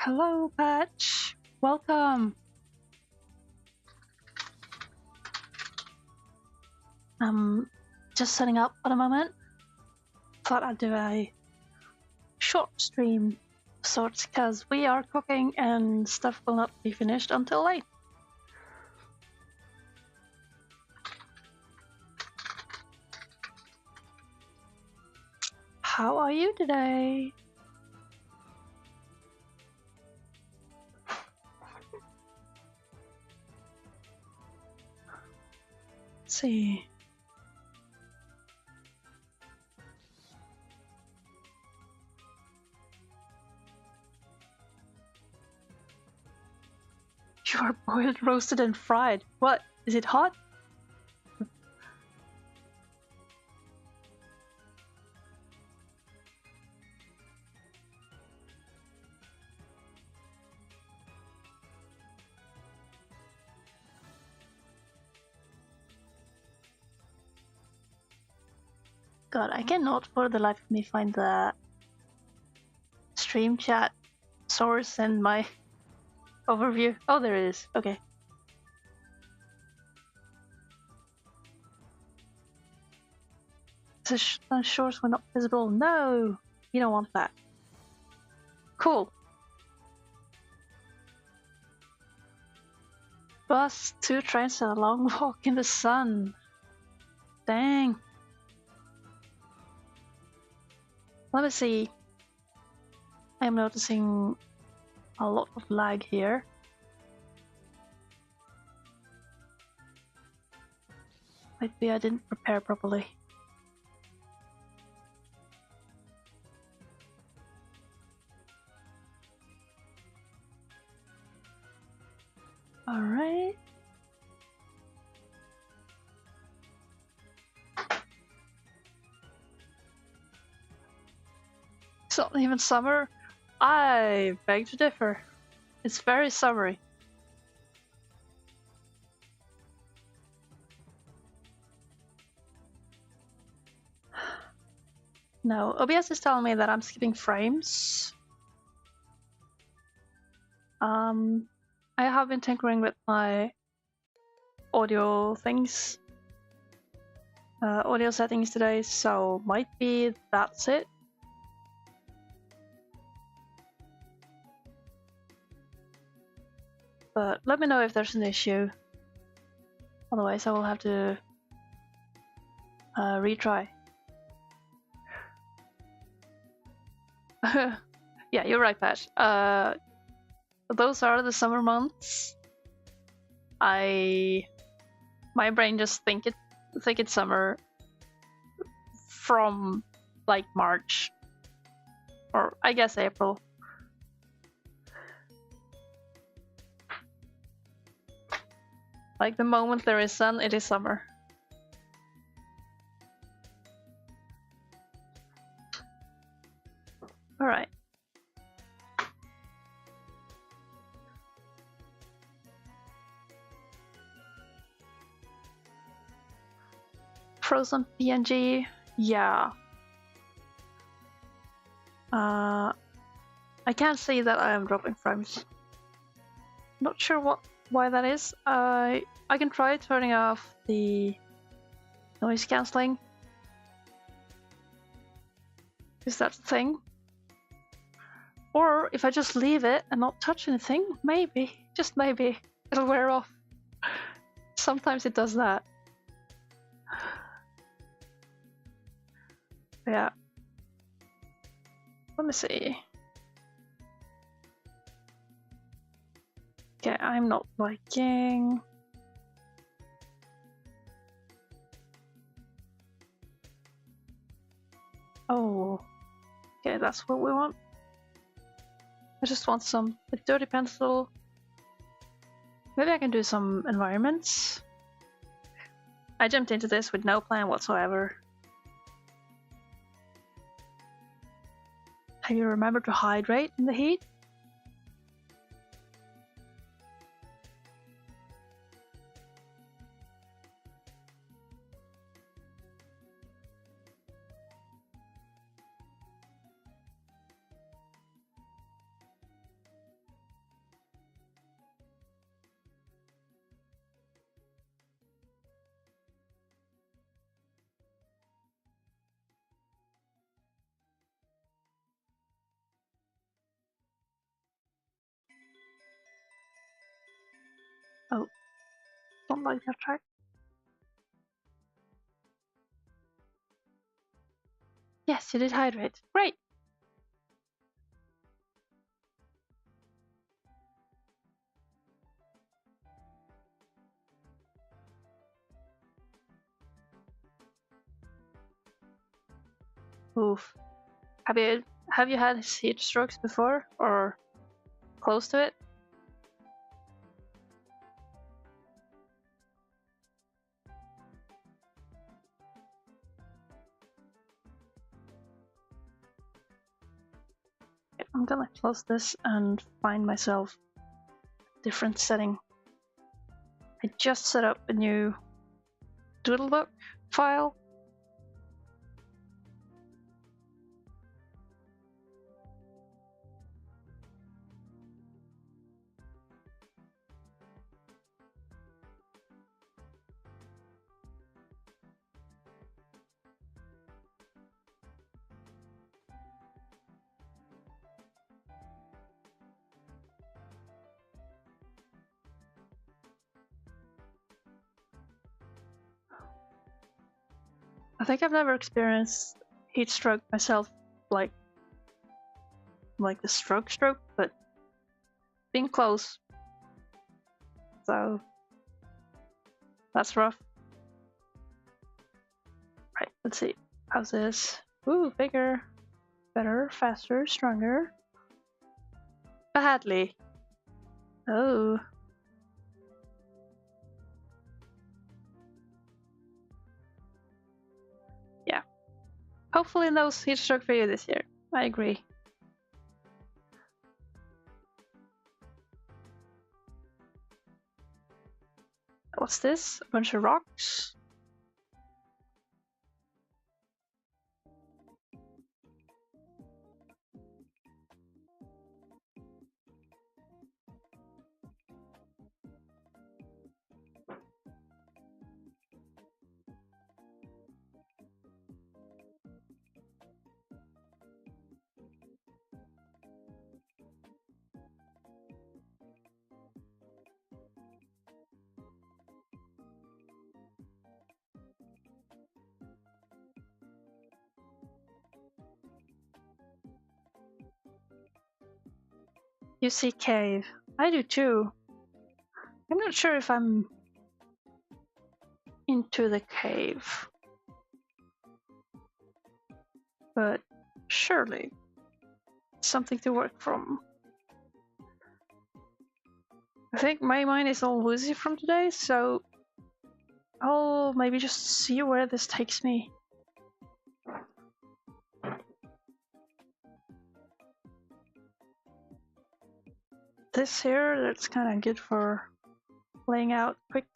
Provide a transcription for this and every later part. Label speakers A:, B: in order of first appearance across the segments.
A: Hello, Patch. Welcome. I'm just setting up at the moment. Thought I'd do a short stream of sorts because we are cooking and stuff will not be finished until late. How are you today? Let's see. You are boiled, roasted, and fried. What? Is it hot? God, I cannot for the life of me find the stream chat source and my overview. Oh, there it is. Okay. The shores were not visible. No, you don't want that. Cool. Bus, 2 trains, and a long walk in the sun. Dang. Let me see. I'm noticing a lot of lag here. Might be I didn't prepare properly. Alright. It's not even summer. I beg to differ. It's very summery. No, OBS is telling me that I'm skipping frames. I have been tinkering with my audio things, audio settings today, so might be that's it. But let me know if there's an issue. Otherwise, I will have to retry. Yeah, you're right, Pat. Those are the summer months. My brain just think it's summer from like March, or I guess April. Like the moment there is sun, it is summer. All right. Frozen PNG, yeah. I can't see that I am dropping frames. Not sure why that is. I can try turning off the noise cancelling, because that's the thing. Or if I just leave it and not touch anything, maybe, just maybe, it'll wear off. Sometimes it does that. Yeah. Let me see. Okay, I'm not liking. Oh, okay, that's what we want. I just want some dirty pencil. Maybe I can do some environments. I jumped into this with no plan whatsoever. Have you remembered to hydrate in the heat? don't like that track. Yes, you did hydrate. Great! Oof. Have you had heat strokes before? Or close to it? I'm gonna close this and find myself a different setting. I just set up a new Doodling file. I think I've never experienced heat stroke myself, like the stroke, but being close. So that's rough. Right, let's see. How's this? Ooh, bigger, better, faster, stronger. Badly. Oh. Yeah. Hopefully no heat stroke for you this year. I agree. What's this? A bunch of rocks? You see cave. I do too. I'm not sure if I'm into the cave. But surely something to work from. I think my mind is all woozy from today, so I'll maybe just see where this takes me. This here, that's kind of good for laying out quick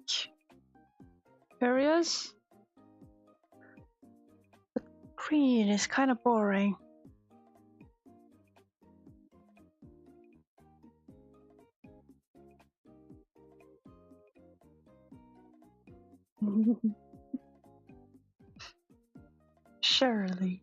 A: areas. But green is kind of boring. Surely.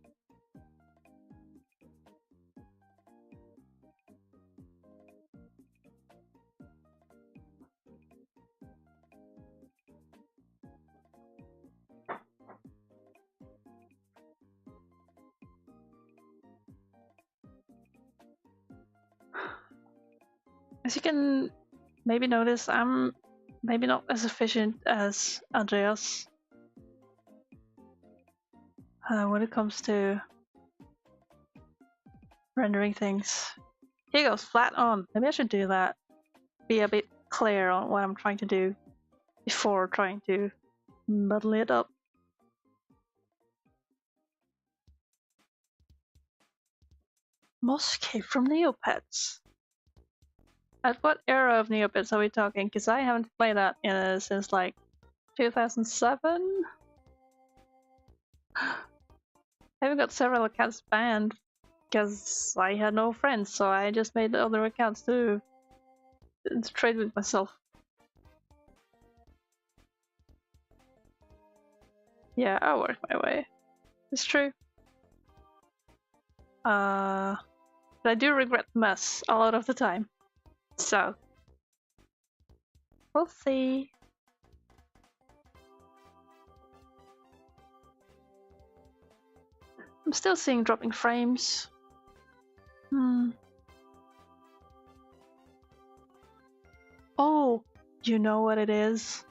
A: As you can maybe notice, I'm maybe not as efficient as Andreas when it comes to rendering things. Here goes flat on. Maybe I should do that. Be a bit clear on what I'm trying to do before trying to muddle it up. Moss Cave from Neopets. At what era of Neopets are we talking? Because I haven't played that since like 2007. I even got several accounts banned because I had no friends, so I just made other accounts to trade with myself. Yeah, I'll work my way. It's true. But I do regret the mess a lot of the time. So, we'll see. I'm still seeing dropping frames. Oh, you know what it is?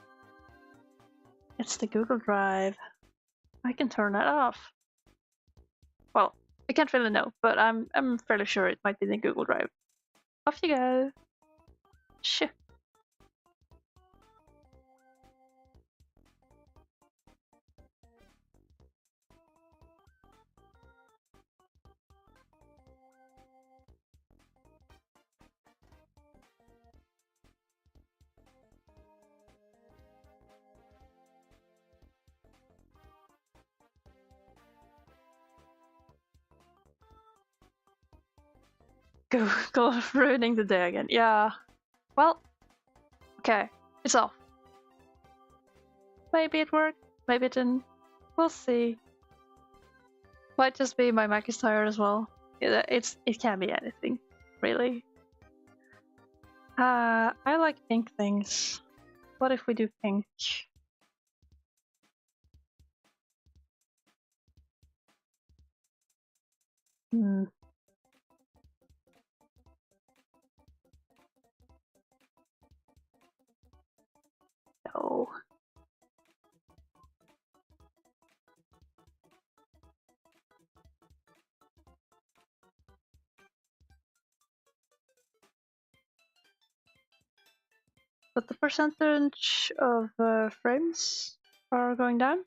A: It's the Google Drive. I can turn that off. Well, I can't really know, but I'm fairly sure it might be the Google Drive. Off you go. Shit. Go ruining the day again. Yeah. Well, okay. It's off. Maybe it worked, maybe it didn't. We'll see. Might just be my Mac is tired as well. It can be anything, really. I like pink things. What if we do pink? Hmm. No. But the percentage of frames are going down.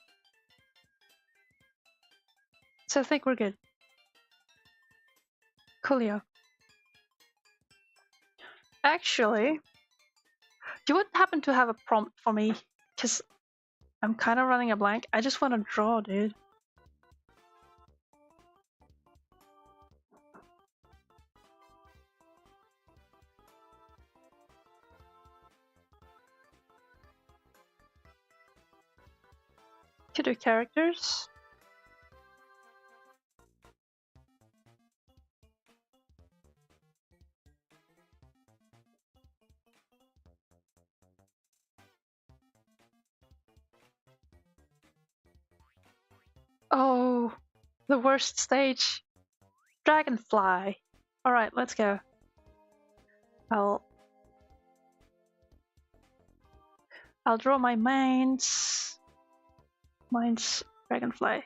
A: So I think we're good. Coolio. Actually, you wouldn't happen to have a prompt for me? Because I'm kind of running a blank. I just want to draw, dude. Could do characters. Oh, the worst stage. Dragonfly. Alright, let's go. I'll draw my Mine's Dragonfly.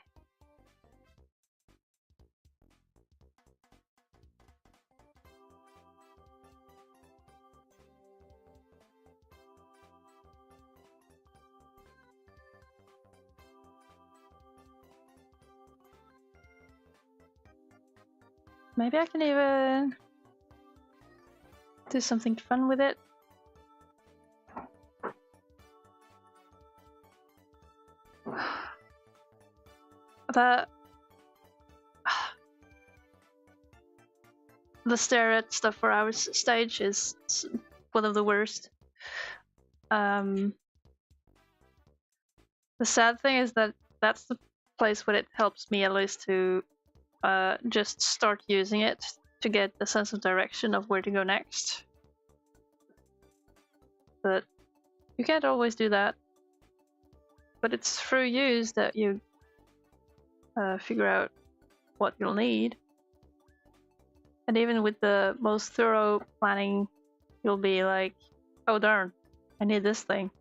A: Maybe I can even do something fun with it. The stare at stuff for our stage is one of the worst. The sad thing is that that's the place where it helps me at least to just start using it to get the sense of direction of where to go next. But you can't always do that. But it's through use that you figure out what you'll need. And even with the most thorough planning, you'll be like, oh darn, I need this thing.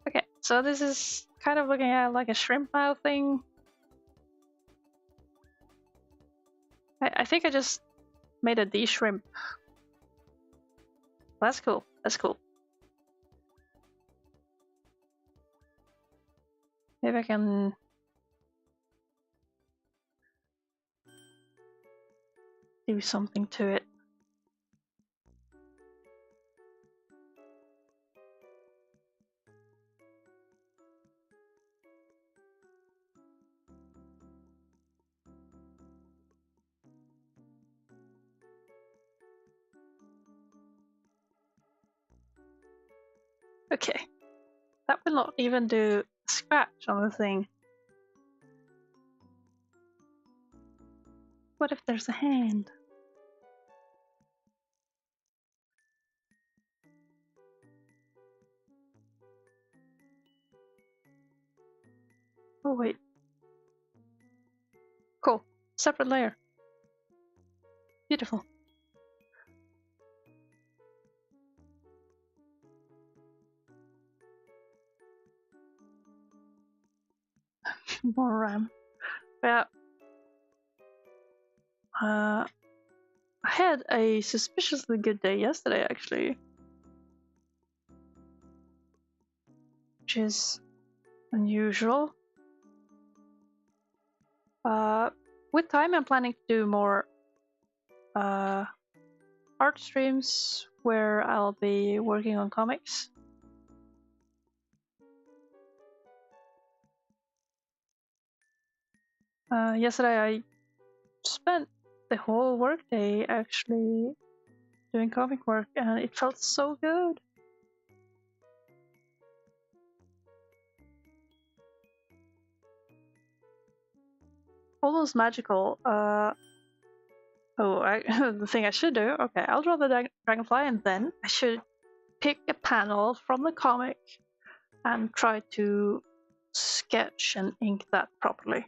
A: Okay, so this is kind of looking at like a shrimp mouth thing. I think I just made a D shrimp. That's cool, that's cool. Maybe I can do something to it. Okay, that will not even do a scratch on the thing. What if there's a hand? Separate layer. Beautiful. More RAM. Yeah. I had a suspiciously good day yesterday, actually. Which is unusual. With time, I'm planning to do more art streams where I'll be working on comics. Yesterday, I spent the whole workday actually doing comic work, and it felt so good. Almost magical. The thing I should do. Okay, I'll draw the dragonfly, and then I should pick a panel from the comic and try to sketch and ink that properly.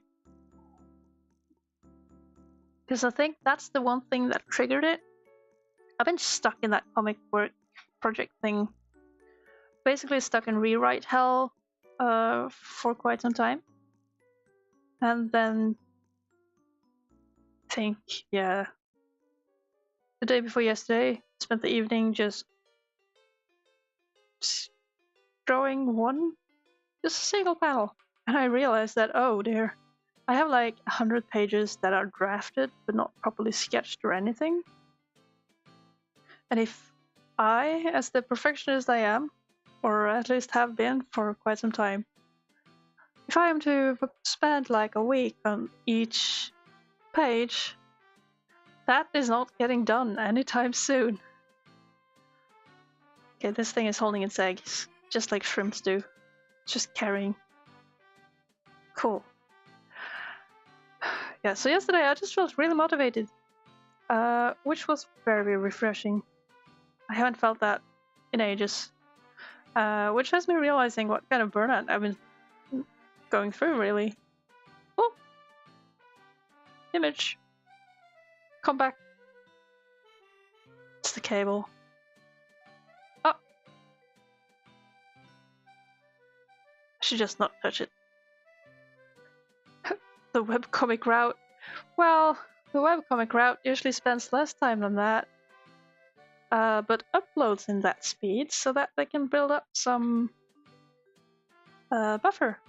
A: Because I think that's the one thing that triggered it. I've been stuck in that comic work project thing. Basically stuck in rewrite hell for quite some time. And then think, yeah. The day before yesterday, spent the evening just drawing just a single panel. And I realized that, oh dear, I have like 100 pages that are drafted but not properly sketched or anything. And if I, as the perfectionist I am, or at least have been for quite some time, if I am to spend like a week on each page, that is not getting done anytime soon. Okay, this thing is holding its eggs, just like shrimps do. Just carrying. Cool. Yeah, so yesterday I just felt really motivated, which was very refreshing. I haven't felt that in ages, which has me realizing what kind of burnout I've been going through, really. Oh! Image. Come back. It's the cable. Oh! I should just not touch it. The webcomic route. Well, the webcomic route usually spends less time than that, but uploads in that speed so that they can build up some buffer.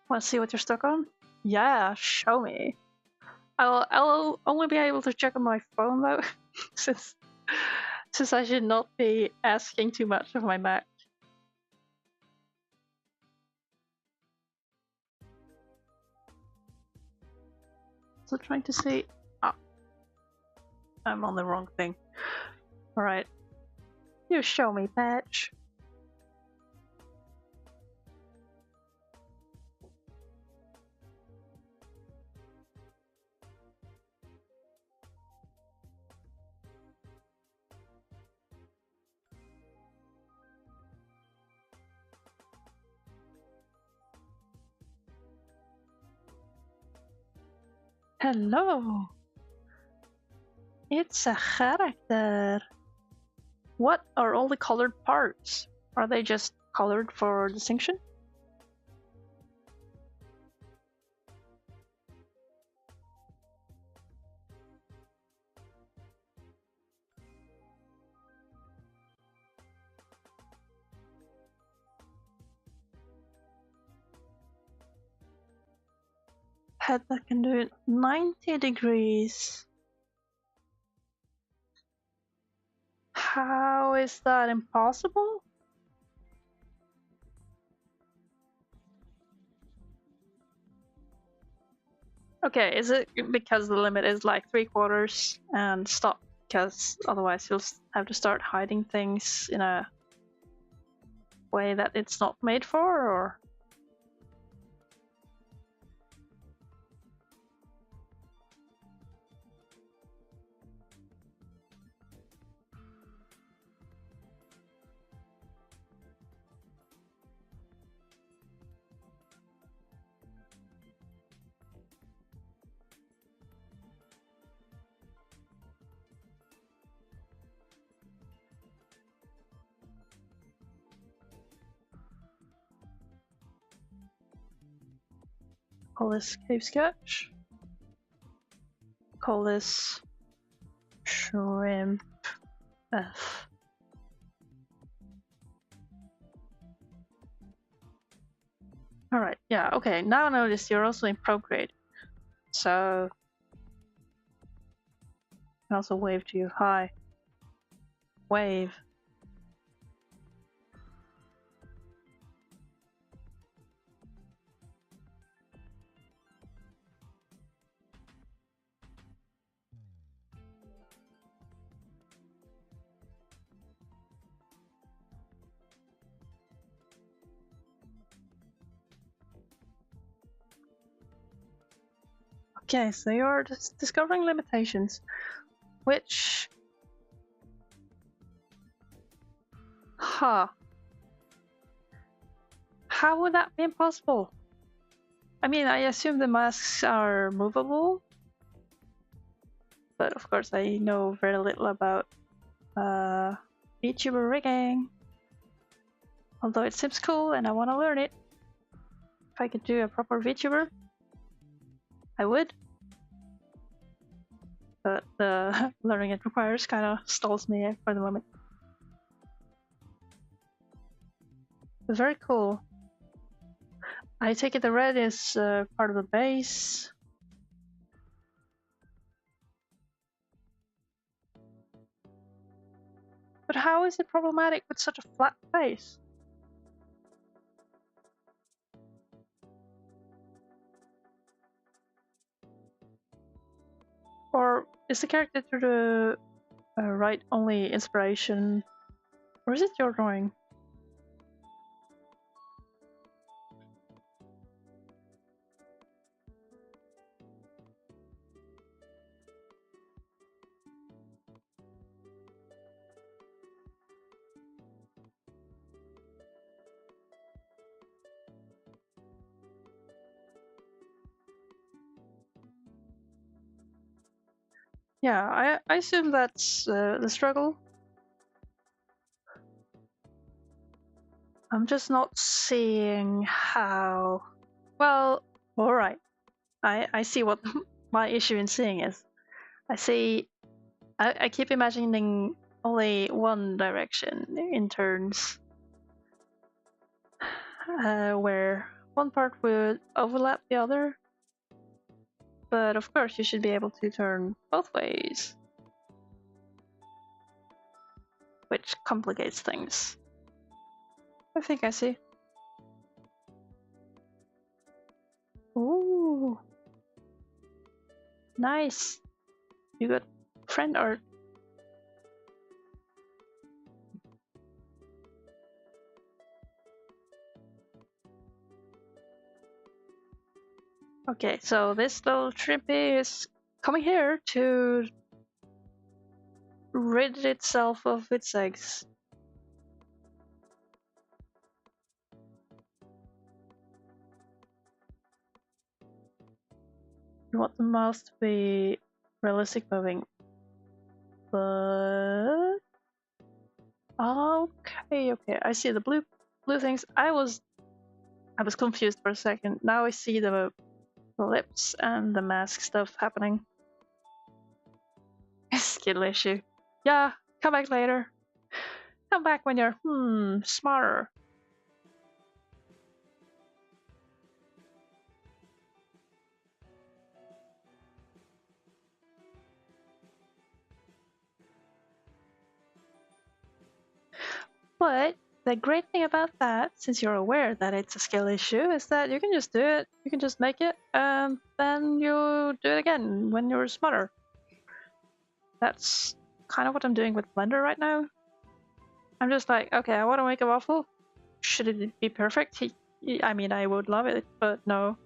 A: Want to see what you're stuck on? Yeah, show me. I'll only be able to check on my phone though, since I should not be asking too much of my Mac. So trying to see. Ah, I'm on the wrong thing. All right, you show me, patch. Hello. It's a character. What are all the colored parts? Are they just colored for distinction? Head that can do 90 degrees. How is that impossible? Okay, is it because the limit is like 3/4 and stop? Because otherwise you'll have to start hiding things in a way that it's not made for, or? Call this cave sketch. Call this shrimp F. Alright, yeah, okay. Now notice you're also in prograde. So I can also wave to you. Hi. Wave. Okay, so you're discovering limitations, which... Huh. How would that be impossible? I mean, I assume the masks are movable, but of course I know very little about VTuber rigging. Although it seems cool and I want to learn it. If I could do a proper VTuber, I would. But the learning it requires kind of stalls me for the moment. But very cool. I take it the red is part of the base. But how is it problematic with such a flat face? Or is the character to the right only inspiration? Or is it your drawing? Yeah, I assume that's the struggle. I'm just not seeing how... Well, alright. I see what my issue in seeing is. I keep imagining only one direction in turns, where one part would overlap the other. But of course you should be able to turn both ways, which complicates things. I think I see. Ooh, nice. You got friend art. Okay, so this little shrimpy is coming here to rid itself of its eggs. You want the mouth to be realistic moving, but okay, I see the blue things. I was confused for a second. Now I see the lips and the mask stuff happening. Skill issue. Yeah, come back later. Come back when you're smarter. But the great thing about that, since you're aware that it's a skill issue, is that you can just do it. You can just make it, and then you do it again when you're smarter. That's kind of what I'm doing with Blender right now. I'm just like, okay, I want to make a waffle. Should it be perfect? I mean, I would love it, but no,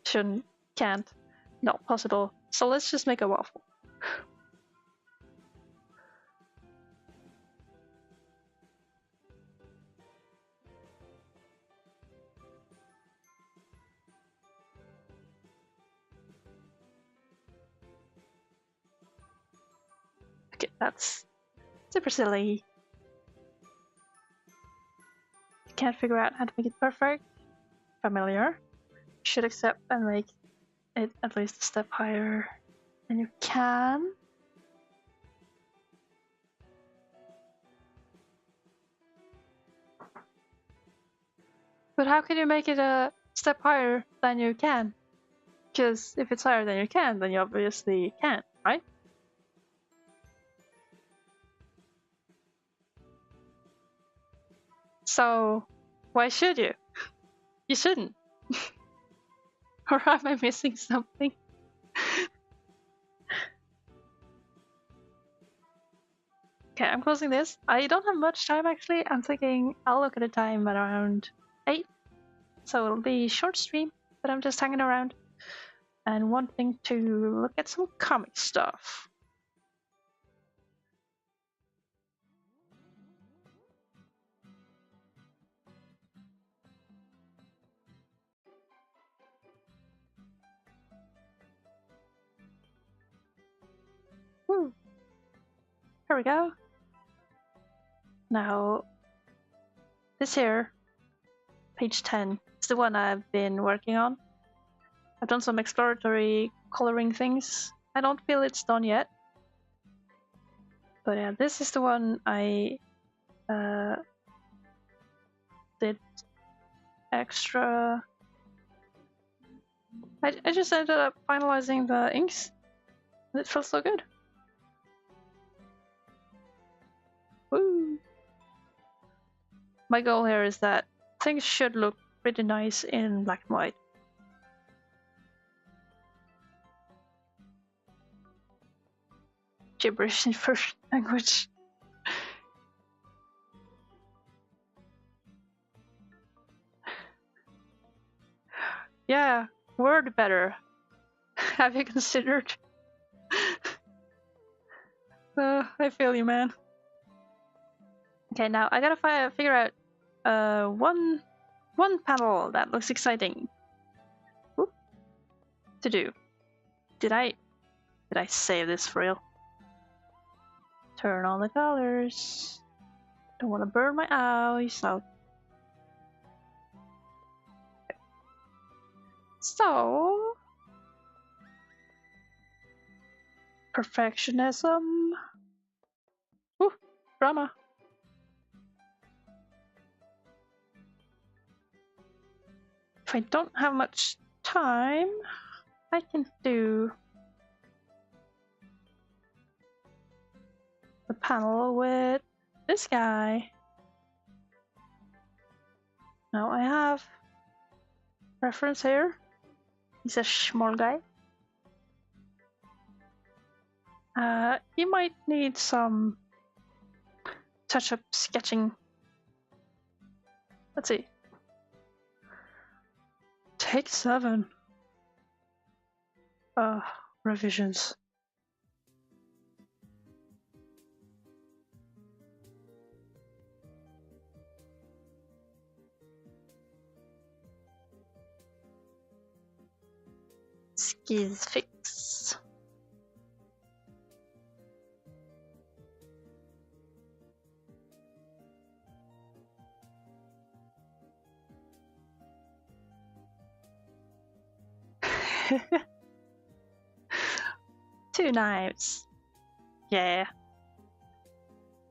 A: shouldn't, can't, not possible. So let's just make a waffle. Okay, that's super silly. Can't figure out how to make it perfect. Familiar. Should accept and make it at least a step higher than you can. But how can you make it a step higher than you can? Because if it's higher than you can, then you obviously can't, right? So why should you? You shouldn't. Or am I missing something? Okay, I'm closing this. I don't have much time actually. I'm thinking I'll look at the time at around 8. So it'll be a short stream, but I'm just hanging around and wanting to look at some comic stuff. Woo. Here we go. Now, this here, page 10, is the one I've been working on. I've done some exploratory coloring things. I don't feel it's done yet. But yeah, this is the one I did extra. I just ended up finalizing the inks, and it felt so good. Woo! My goal here is that things should look pretty nice in black and white. Gibberish in first language. Yeah, word better. Have you considered? I feel you, man. Okay, now I gotta figure out one panel that looks exciting. Whoop. To do. Did I save this for real? Turn on the colors. Don't want to burn my eyes out. So, perfectionism. Ooh, drama. If I don't have much time, I can do the panel with this guy. Now I have reference here. He's a small guy. He might need some touch-up sketching. Let's see. Take 7. Revisions. Skis fix. Two knives. Yeah.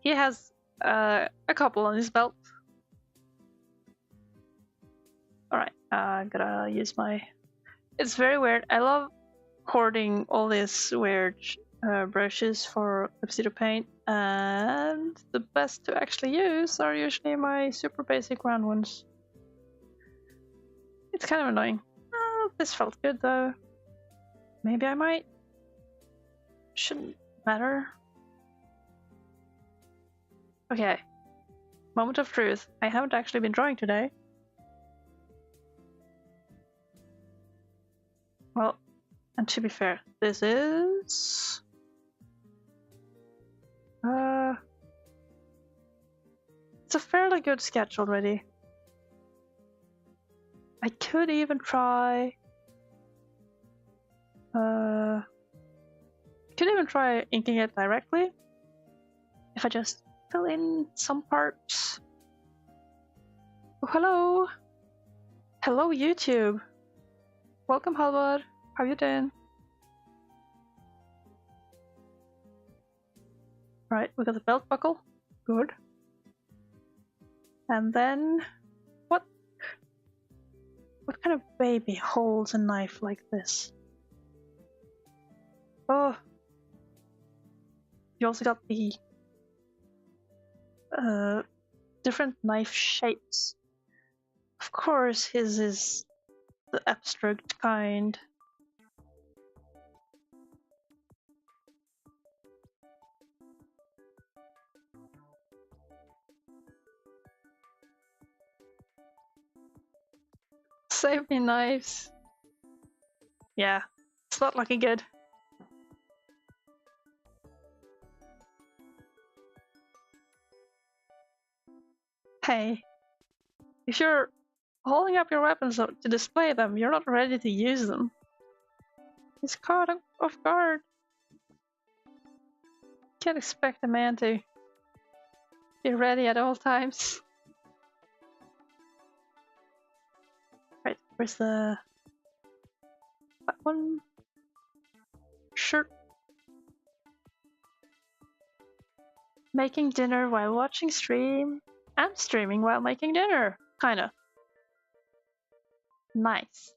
A: He has a couple on his belt. Alright, gotta use my... It's very weird. I love hoarding all these weird brushes for Tuxedo paint, and the best to actually use are usually my super basic round ones. It's kind of annoying. This felt good though. Maybe I might. Shouldn't matter. Okay. Moment of truth. I haven't actually been drawing today. Well, and to be fair, this is... it's a fairly good sketch already. I could even try... inking it directly. If I just fill in some parts. Oh, hello! Hello, YouTube! Welcome, Halvard. How you doing? Right, we got the belt buckle. Good. And then... What kind of baby holds a knife like this? Oh. You also got the different knife shapes. Of course, his is the abstract kind. Save me, knives. Yeah, it's not looking good. Hey, if you're holding up your weapons to display them, you're not ready to use them. He's caught off guard. Can't expect a man to be ready at all times. Right, where's the... that one? Shirt. Making dinner while watching stream. And streaming while making dinner. Kinda. Nice.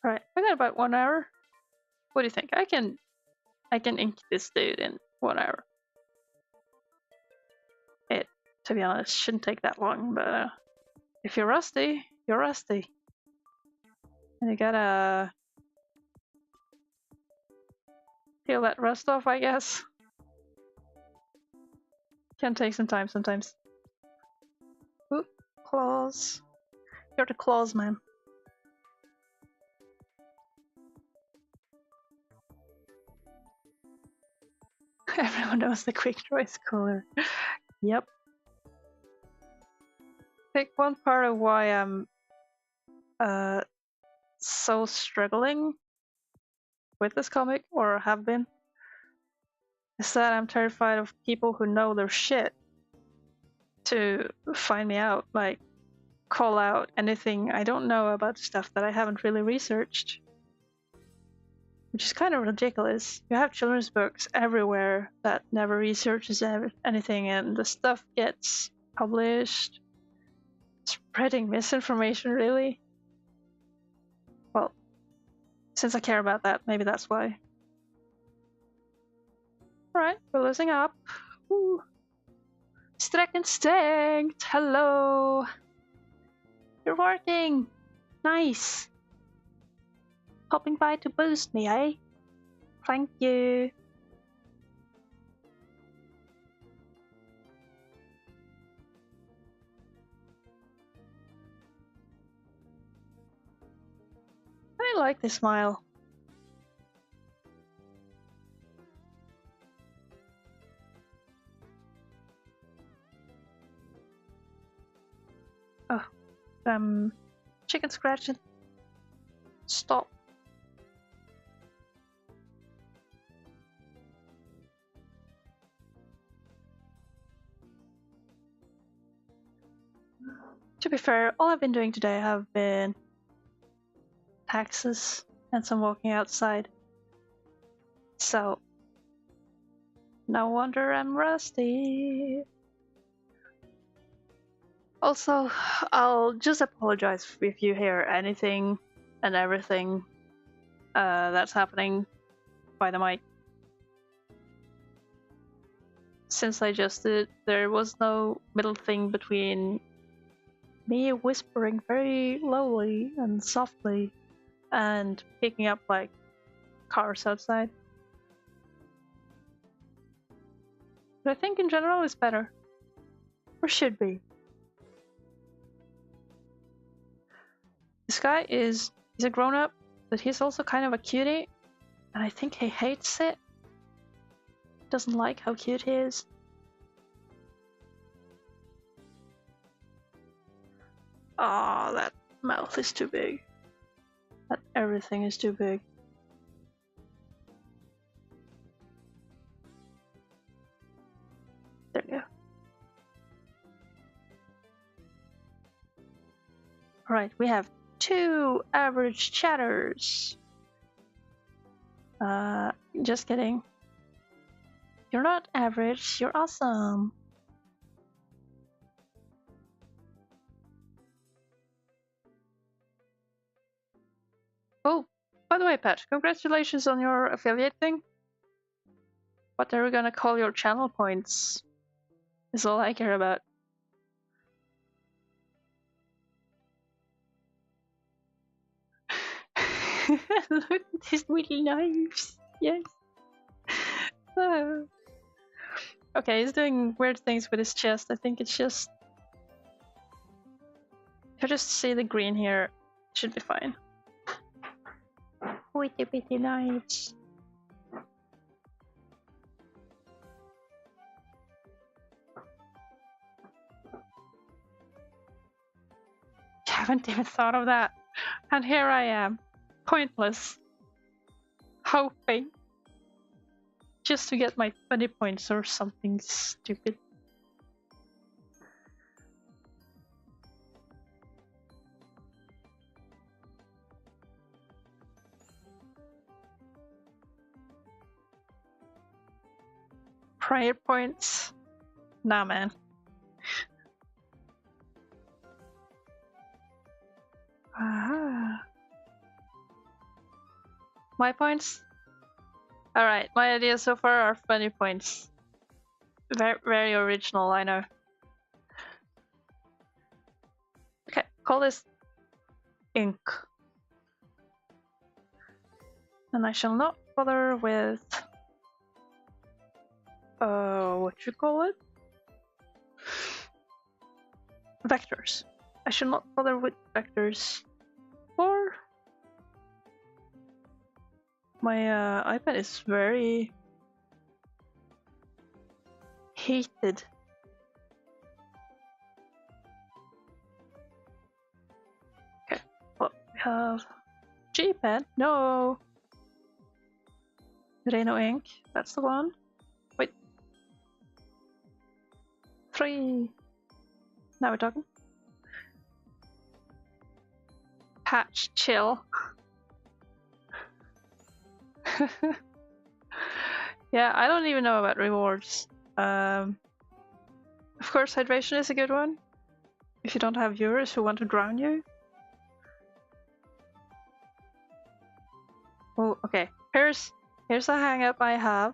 A: Alright, I got about 1 hour. What do you think? I can ink this dude in 1 hour. It, to be honest, shouldn't take that long, but if you're rusty, you're rusty. And you gotta peel that rust off, I guess. Can take some time sometimes. Oop, claws. You're the claws man. Everyone knows the quick draw is cooler. Yep. I think one part of why I'm so struggling with this comic, or have been, is that I'm terrified of people who know their shit to find me out, like call out anything I don't know about stuff that I haven't really researched. Which is kind of ridiculous. You have children's books everywhere that never researches anything, and the stuff gets published. Spreading misinformation, really? Well, since I care about that, maybe that's why. Alright, we're losing up. Woo. Streckenstängt! Hello! You're working! Nice! Popping by to boost me, eh? Thank you. I like this smile. Oh, chicken scratching. Stop. To be fair, all I've been doing today have been taxes and some walking outside. So, no wonder I'm rusty. Also, I'll just apologize if you hear anything and everything that's happening by the mic. Since I just did, there was no middle thing between me whispering very lowly and softly and picking up like cars outside. But I think in general it's better. Or should be. This guy he's a grown-up, but he's also kind of a cutie, and I think he hates it. Doesn't like how cute he is. Oh, that mouth is too big. That everything is too big. There you go. Alright, we have 2 average chatters. Just kidding. You're not average, you're awesome. Oh, by the way, Pat, congratulations on your affiliate thing. What are we gonna call your channel points? Is all I care about. Look at these little knives. Yes. Okay, he's doing weird things with his chest. I think it's just... If I just see the green here, it should be fine. Witty bitty knives. I haven't even thought of that. And here I am, pointless, hoping just to get my funny points or something stupid. Prayer points? Nah, man. My points? Alright, my ideas so far are funny points. Very, very original, I know. Okay, call this ink. And I shall not bother with... what you call it? Vectors. I should not bother with vectors. Or... My iPad is very... heated. Okay, well, we have... G-pad? No! Reno ink, that's the one. Wait. 3. Now we're talking. Patch, chill. Yeah, I don't even know about rewards. Of course, hydration is a good one. If you don't have viewers who want to drown you. Oh, okay. Here's a hang up I have.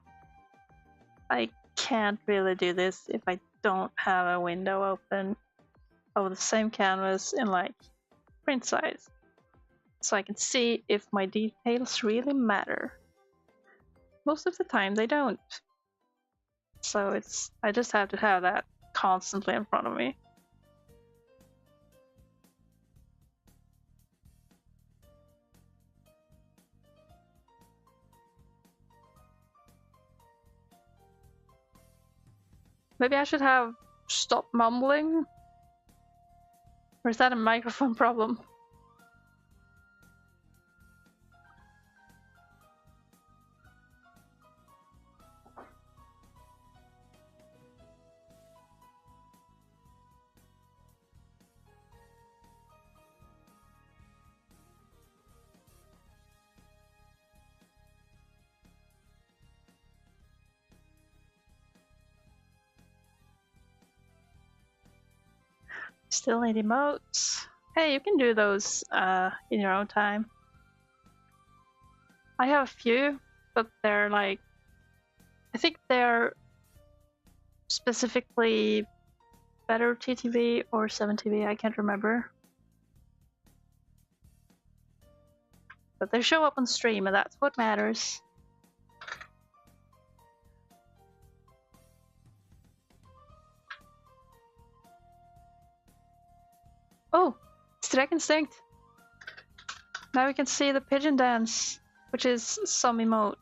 A: I can't really do this if I don't have a window open of the same canvas in like print size. So I can see if my details really matter. Most of the time they don't. So I just have to have that constantly in front of me. Maybe I should have stop mumbling? Or is that a microphone problem? Still need emotes. Hey, you can do those in your own time. I have a few, but they're like... I think they're specifically better TTV or 7TV, I can't remember. But they show up on stream, and that's what matters. Oh, it's Direct Instinct. Now we can see the pigeon dance, which is some emote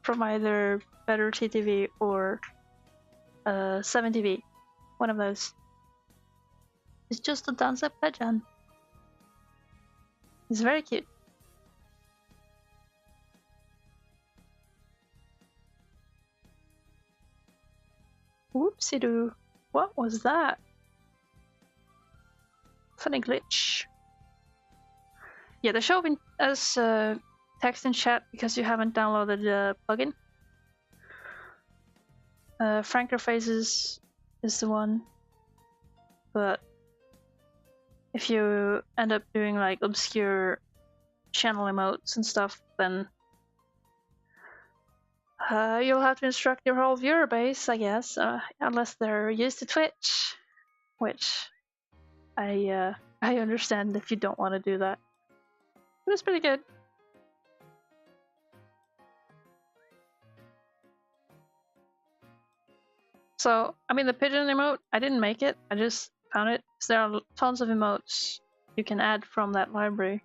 A: from either better TTV or 7TV. One of those. It's just a dance up pigeon. It's very cute. Whoopsie doo. What was that? Funny glitch. Yeah, they show up as text in chat because you haven't downloaded the plugin. Franker Faces is the one. But if you end up doing like obscure channel emotes and stuff, then you'll have to instruct your whole viewer base, I guess, unless they're used to Twitch, which I understand if you don't want to do that. But it's pretty good. So, I mean, the pigeon emote, I didn't make it, I just found it. There are tons of emotes you can add from that library.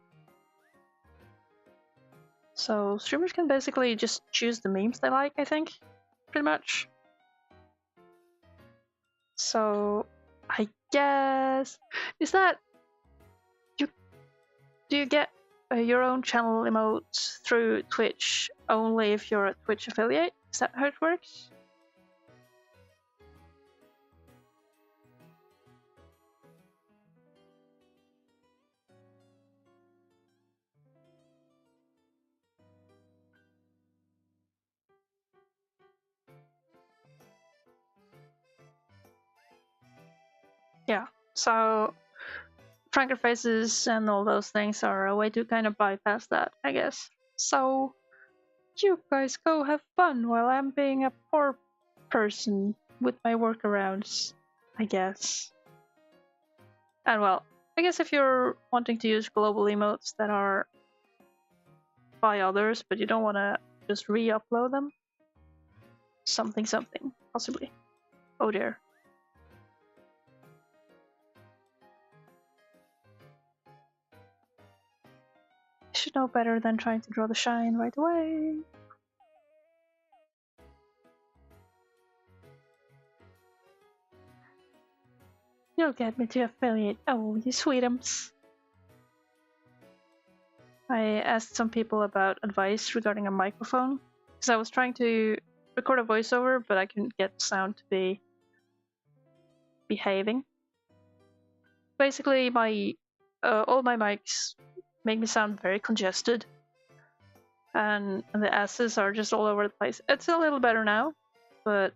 A: So streamers can basically just choose the memes they like, I think, pretty much. So I guess, is that, do you get your own channel emotes through Twitch only if you're a Twitch affiliate? Is that how it works? Yeah, so Franker Faces and all those things are a way to kind of bypass that, I guess. So you guys go have fun while I'm being a poor person with my workarounds, I guess. And well, I guess if you're wanting to use global emotes that are by others, but you don't want to just re-upload them, something, possibly. Oh dear. I should know better than trying to draw the shine right away. You'll get me to affiliate. Oh, you sweetums. I asked some people about advice regarding a microphone, because I was trying to record a voiceover, but I couldn't get sound to be behaving. Basically, all my mics make me sound very congested, and the S's are just all over the place. It's a little better now, but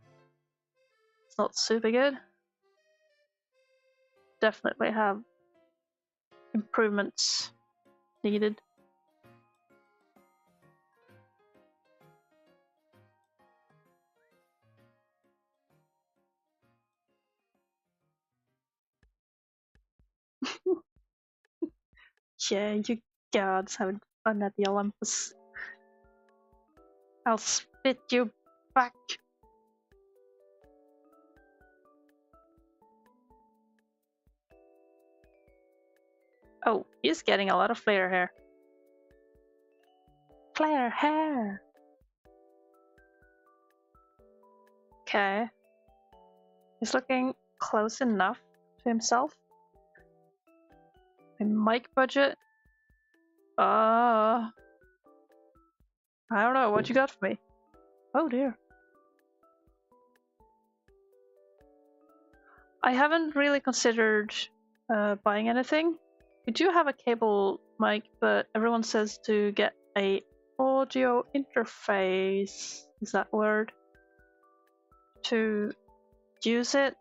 A: it's not super good. Definitely have improvements needed. Yeah, you gods having fun at the Olympus. I'll spit you back. Oh, he's getting a lot of flare hair. Flare hair! Okay. He's looking close enough to himself. My mic budget? I don't know, what you got for me? Oh dear. I haven't really considered buying anything. We do have a cable mic, but everyone says to get a audio interface, is that word, to use it.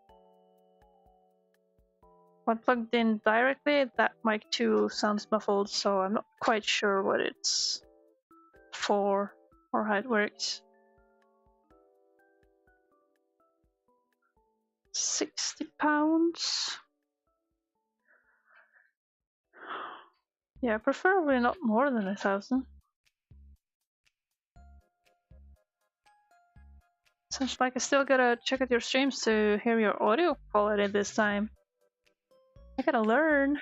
A: When plugged in directly, that mic too sounds muffled, so I'm not quite sure what it's for or how it works. £60 pounds. Yeah, preferably not more than 1,000. Sounds like I still gotta check out your streams to hear your audio quality this time. I gotta learn.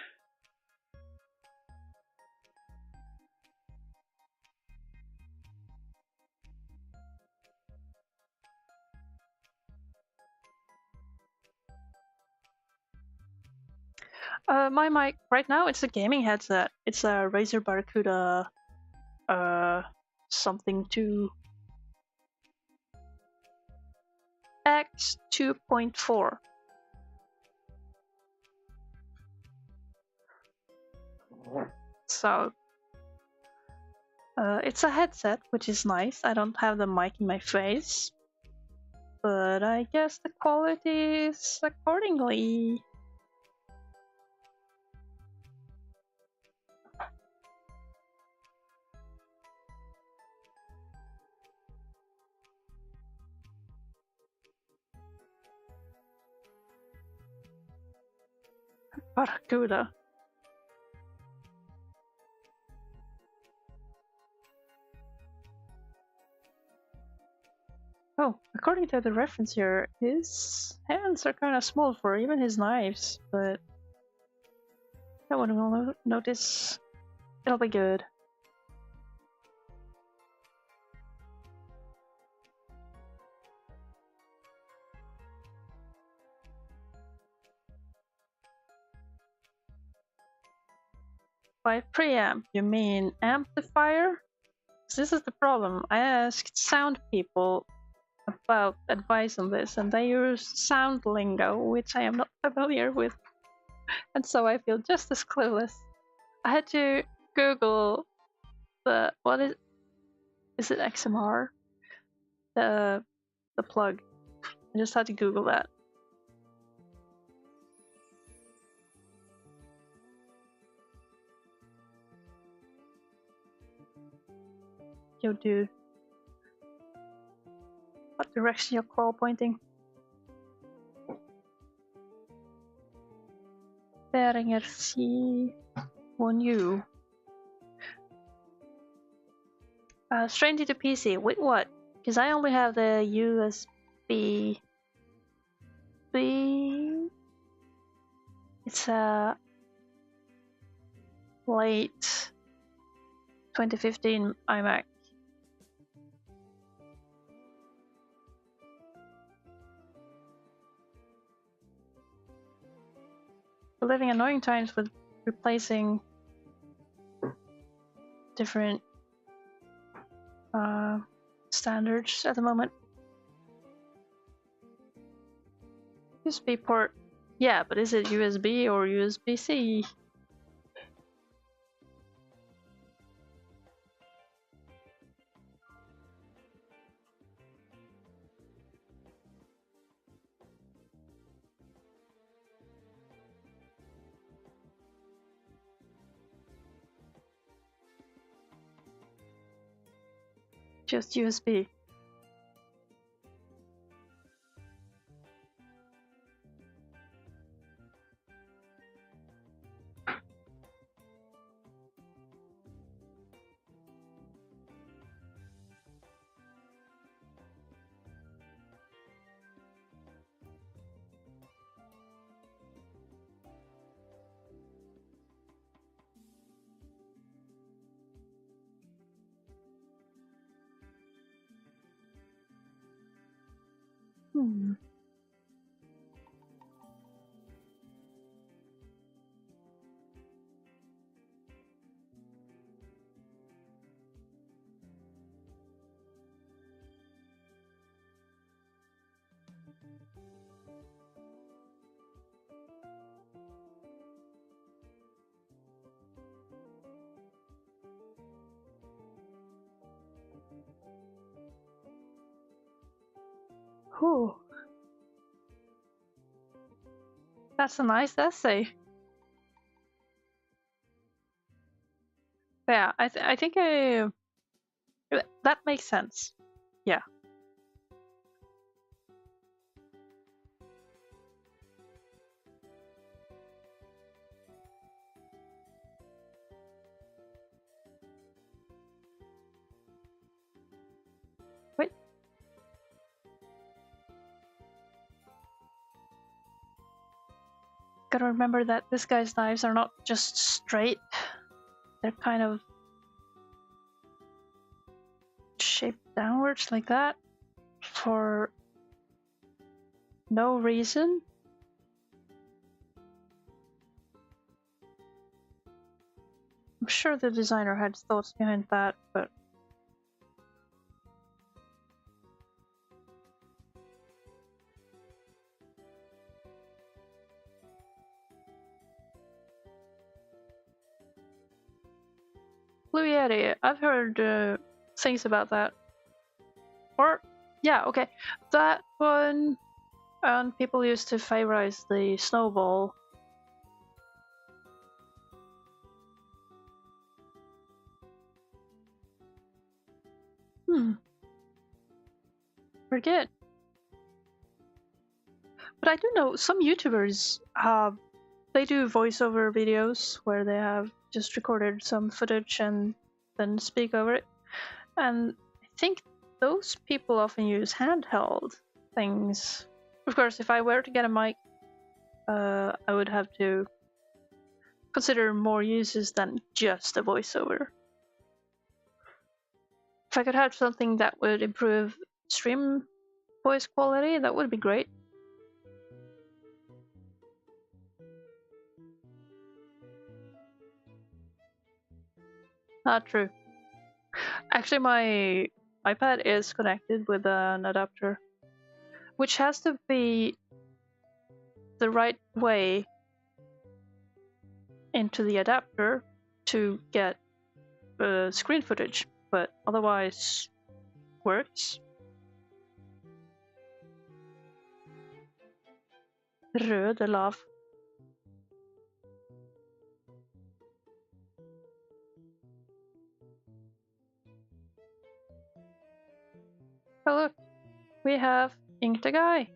A: My mic right now, it's a gaming headset. It's a Razer Barracuda something 2 X 2.4. So it's a headset, which is nice. I don't have the mic in my face, but I guess the quality is accordingly. Barracuda. Oh, according to the reference here, his hands are kind of small for even his knives, but no one will notice. It'll be good. By preamp, you mean amplifier? This is the problem. I asked sound people about advice on this, and they use sound lingo, which I am not familiar with, and so I feel just as clueless. I had to Google the what is it XMR? The plug. I just had to Google that. Yo, dude. What direction your claw pointing? Beringer C1U. Straight into PC. With what? Because I only have the USB. It's a late 2015 iMac. We're living annoying times with replacing different standards at the moment. USB port. Yeah, but is it USB or USB-C? Just USB. Whew. That's a nice essay. Yeah, I think that makes sense. Yeah. Gotta remember that this guy's knives are not just straight. They're kind of shaped downwards like that for no reason. I'm sure the designer had thoughts behind that, but Blue Yeti, I've heard things about that. Or, yeah, okay. That one, and people used to favorize the snowball. Forget. But I do know some YouTubers they do voiceover videos where they have just recorded some footage and then speak over it. And I think those people often use handheld things. Of course, if I were to get a mic, I would have to consider more uses than just a voiceover. If I could have something that would improve stream voice quality, that would be great. Not true. Actually, my iPad is connected with an adapter, which has to be the right way into the adapter to get screen footage, but otherwise works. Röde lav. Oh look, we have inked a guy.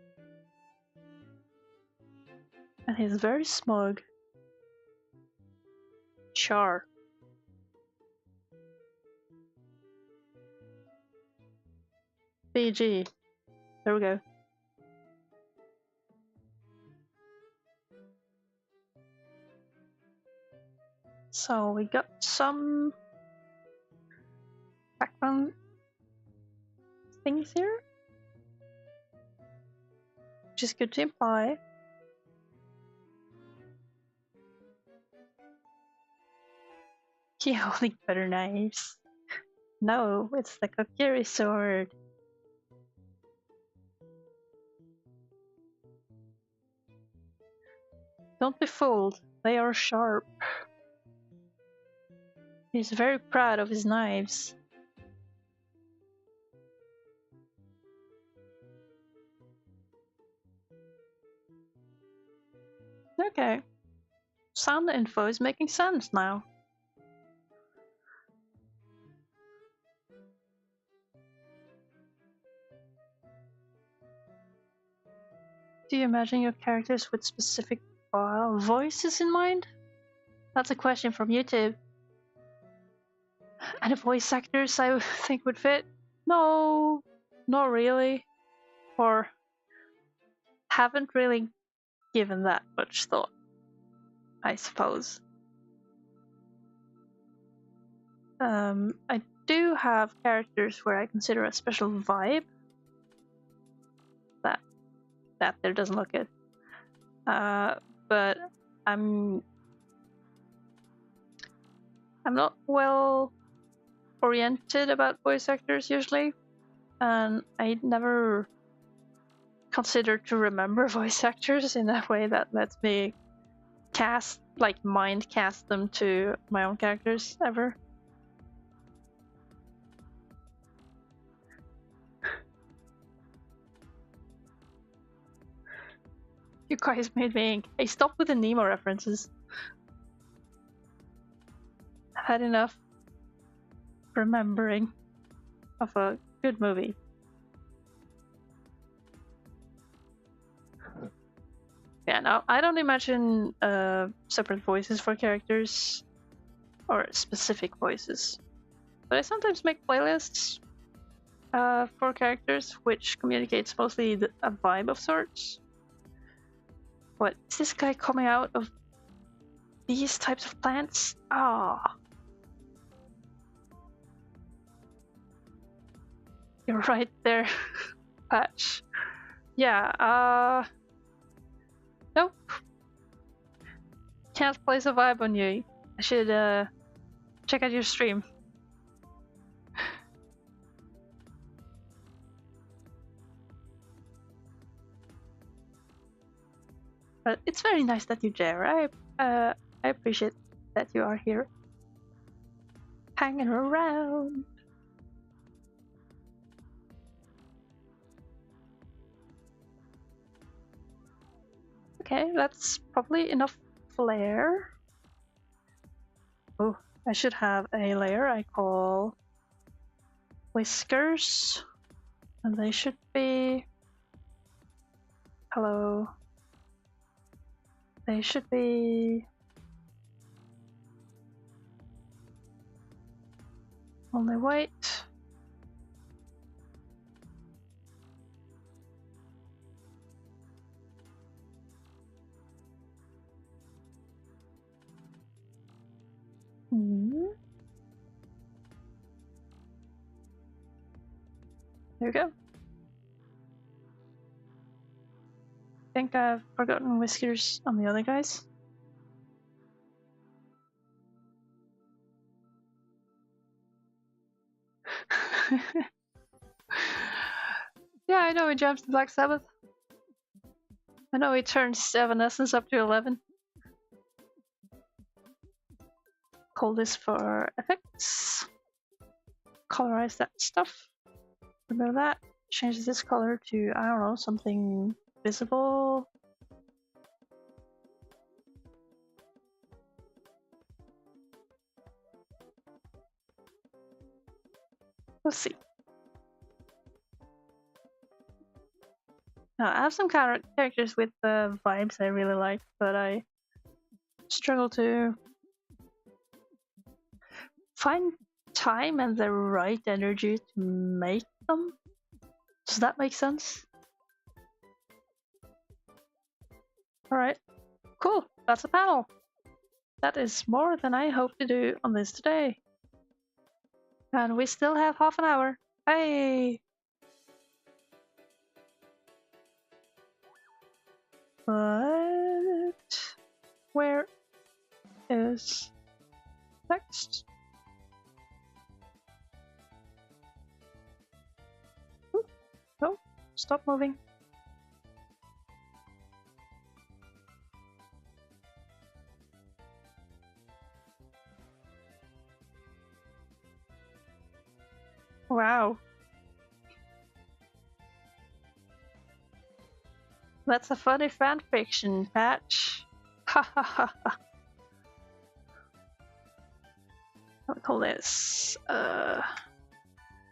A: And he's very smug. Char. BG. There we go. So we got some background things here, which is good to imply. You only better knives. No, it's the Kokiri sword. Don't be fooled, they are sharp. He's very proud of his knives. Okay. Sound info is making sense now. Do you imagine your characters with specific voices in mind? That's a question from YouTube. And the voice actors I think would fit? No, not really. Or haven't really given that much thought, I suppose. I do have characters where I consider a special vibe. That there doesn't look good. But I'm not well oriented about voice actors usually, and I never consider to remember voice actors in a way that lets me mind cast them to my own characters ever. You guys made me. Hey, stop with the Nemo references. I've had enough remembering of a good movie. Yeah, no, I don't imagine separate voices for characters or specific voices, but I sometimes make playlists for characters which communicates mostly a vibe of sorts. What, is this guy coming out of these types of plants? Ah. You're right there, Patch. Yeah, nope. Can't place a vibe on you. I should, check out your stream. But it's very nice that you're there. I appreciate that you are here. Hanging around. Okay, that's probably enough flare. Oh, I should have a layer I call whiskers. And they should be... Hello. They should be... Only wait. There we go. I think I've forgotten whiskers on the other guys. Yeah, I know he jumps to Black Sabbath. I know he turns Evanescence up to 11. Call this for effects. Colorize that stuff. Remove that. Change this color to, I don't know, something visible. Let's see. Now, I have some characters with the vibes I really like, but I struggle to find time and the right energy to make them. Does that make sense? Alright, cool, that's a panel. That is more than I hoped to do on this today. And we still have half an hour. Hey! But where is next? Ooh, no, stop moving. Wow. That's a funny fanfiction, Patch. Ha ha ha ha. I'll call this, I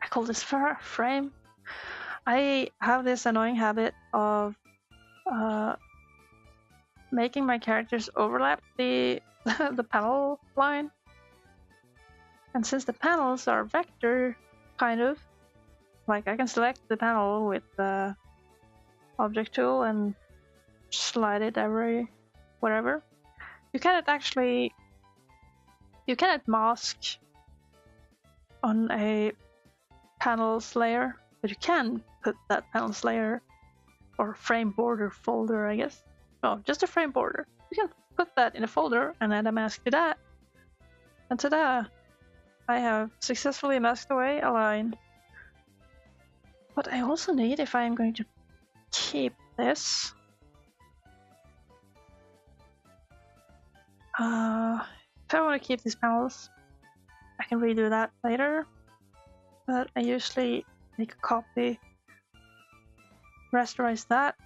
A: call this frame. I have this annoying habit of making my characters overlap the the panel line. And since the panels are vector, kind of, like I can select the panel with the object tool and slide it wherever. You cannot mask on a panels layer, but you can put that panels layer or frame border folder, I guess. No, just a frame border. You can put that in a folder and add a mask to that. And ta-da! I have successfully masked away a line. What I also need, if I am going to keep this, if I want to keep these panels, I can redo that later, but I usually make a copy, rasterize that,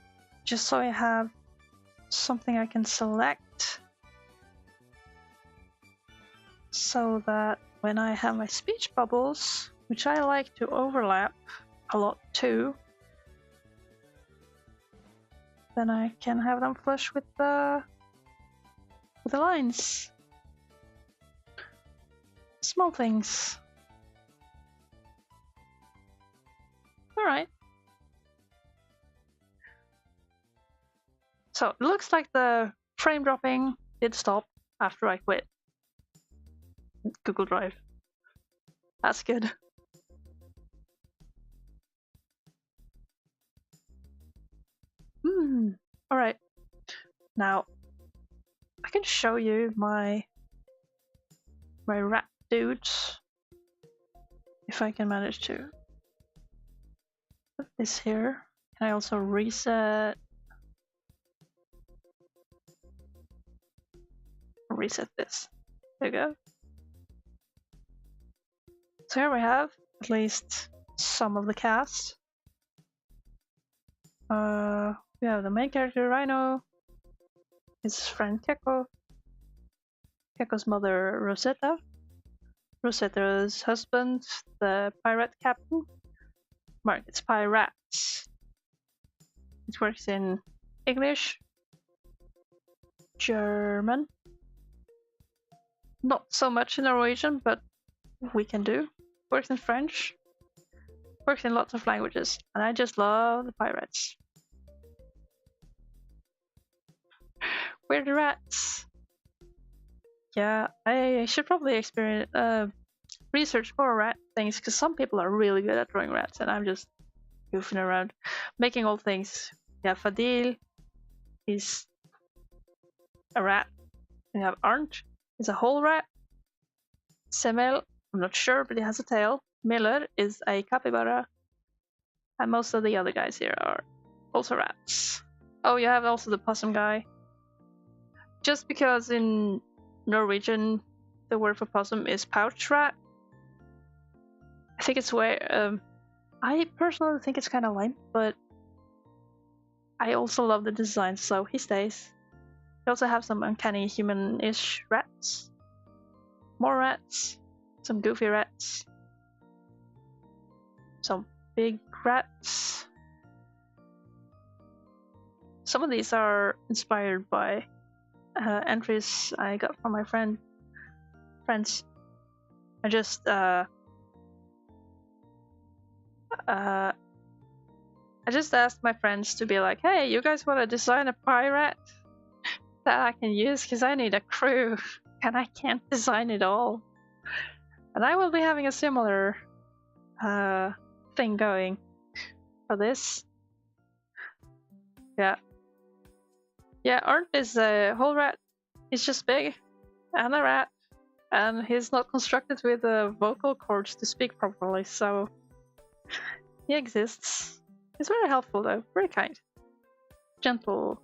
A: just so I have something I can select, so that when I have my speech bubbles, which I like to overlap a lot too, then I can have them flush with the lines. Small things. Alright. So it looks like the frame dropping did stop after I quit Google Drive. That's good. Alright. Now I can show you my rat dudes if I can manage to put this here. Can I also reset this? There you go. So here we have at least some of the cast. We have the main character Rhino, his friend Keko, Keko's mother Rosetta, Rosetta's husband, the pirate captain. Mark, it's pirates. It works in English, German, not so much in Norwegian, but we can do. Works in French, works in lots of languages, and I just love the pirates. We're the rats. Yeah, I should probably research more rat things, because some people are really good at drawing rats, and I'm just goofing around, making old things. Yeah, Fadil is a rat. We have Arndt, is a whole rat. Semel, I'm not sure, but he has a tail. Miller is a capybara. And most of the other guys here are also rats. Oh, you have also the possum guy. Just because in Norwegian the word for possum is pouch rat. I think it's where I personally think it's kind of lame, but I also love the design, so he stays. We also have some uncanny human-ish rats. More rats. Some goofy rats. Some big rats. Some of these are inspired by entries I got from my friends. I just asked my friends to be like, hey, you guys want to design a pirate that I can use, because I need a crew and I can't design it all. And I will be having a similar thing going for this. Yeah, Arndt is a whole rat. He's just big and a rat, and he's not constructed with the vocal cords to speak properly, so he exists. He's very helpful though, very kind. Gentle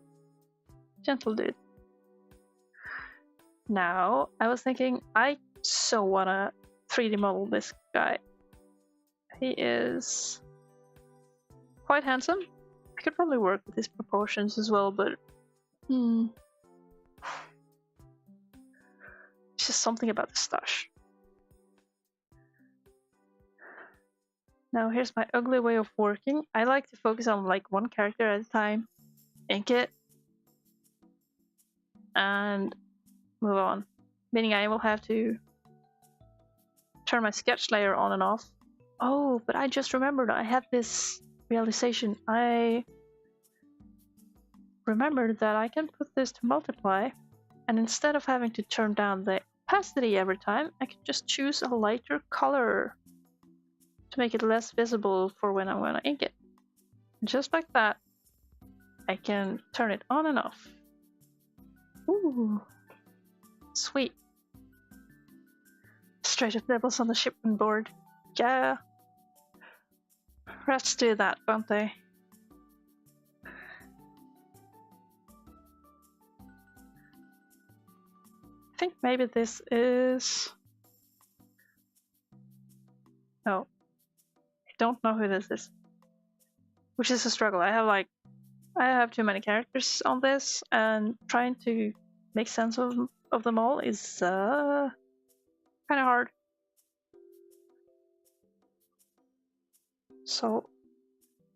A: dude. Now, I was thinking, I so wanna 3D model this guy. He is quite handsome. I could probably work with his proportions as well, but it's just something about the stash. Now here's my ugly way of working. I like to focus on like one character at a time, ink it, and move on. Meaning I will have to turn my sketch layer on and off. Oh, but I just remembered I had this realization. I remembered that I can put this to multiply, and instead of having to turn down the opacity every time, I can just choose a lighter color to make it less visible for when I want to ink it. And just like that, I can turn it on and off. Ooh, sweet. Straight up nibbles on the shipment board. Yeah. Rats do that, don't they? I think maybe this is... No. I don't know who this is. Which is a struggle. I have too many characters on this, and trying to make sense of them all is kind of hard. So,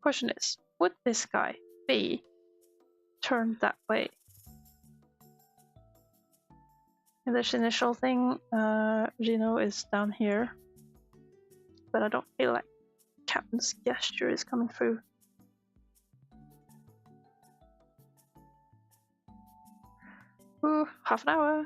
A: question is, would this guy be turned that way? And this initial thing, Gino is down here, but I don't feel like Captain's gesture is coming through. Ooh, half an hour.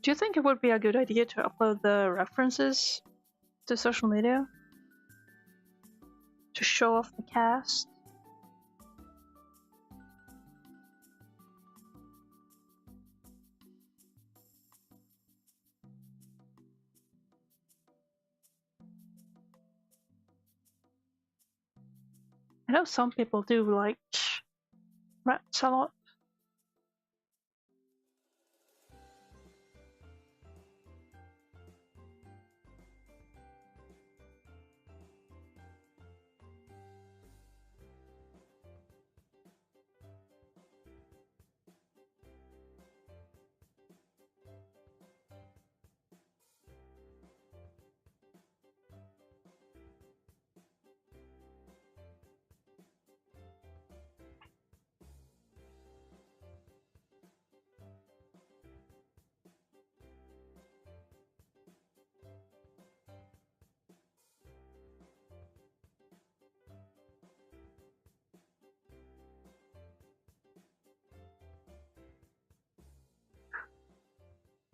A: Do you think it would be a good idea to upload the references to social media? To show off the cast? I know some people do like rats a lot.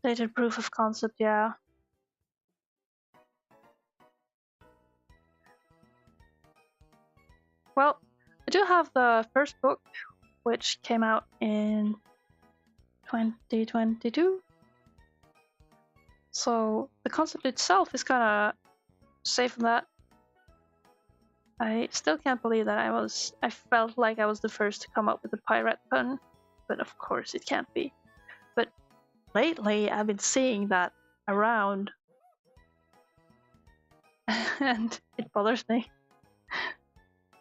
A: They did proof of concept, yeah. Well, I do have the first book, which came out in 2022. So the concept itself is kind of safe from that. I still can't believe that I felt like I was the first to come up with the pirate pun, but of course it can't be. But lately I've been seeing that around, and it bothers me.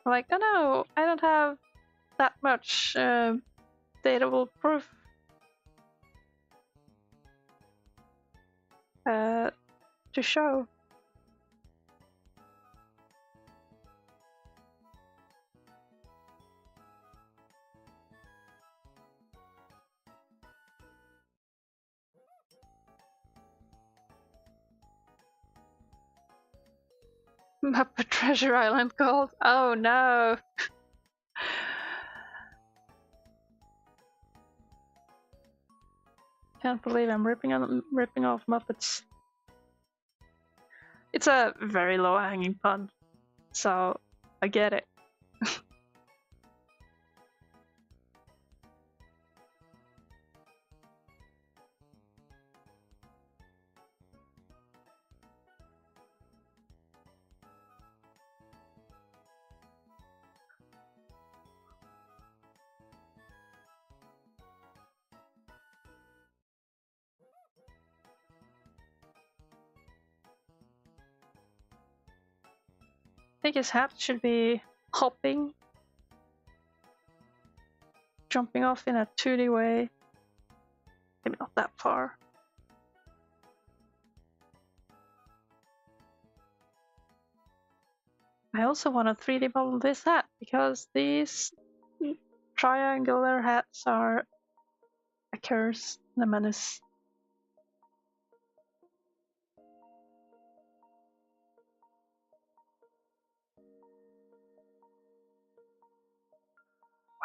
A: I'm like, oh no, I don't have that much datable proof to show. Muppet Treasure Island Gold. Oh no. Can't believe I'm ripping off Muppets. It's a very low-hanging pun, so I get it. I think his hat should be hopping, jumping off in a 2D way. Maybe not that far. I also want to 3D model this hat because these triangular hats are a curse and a menace.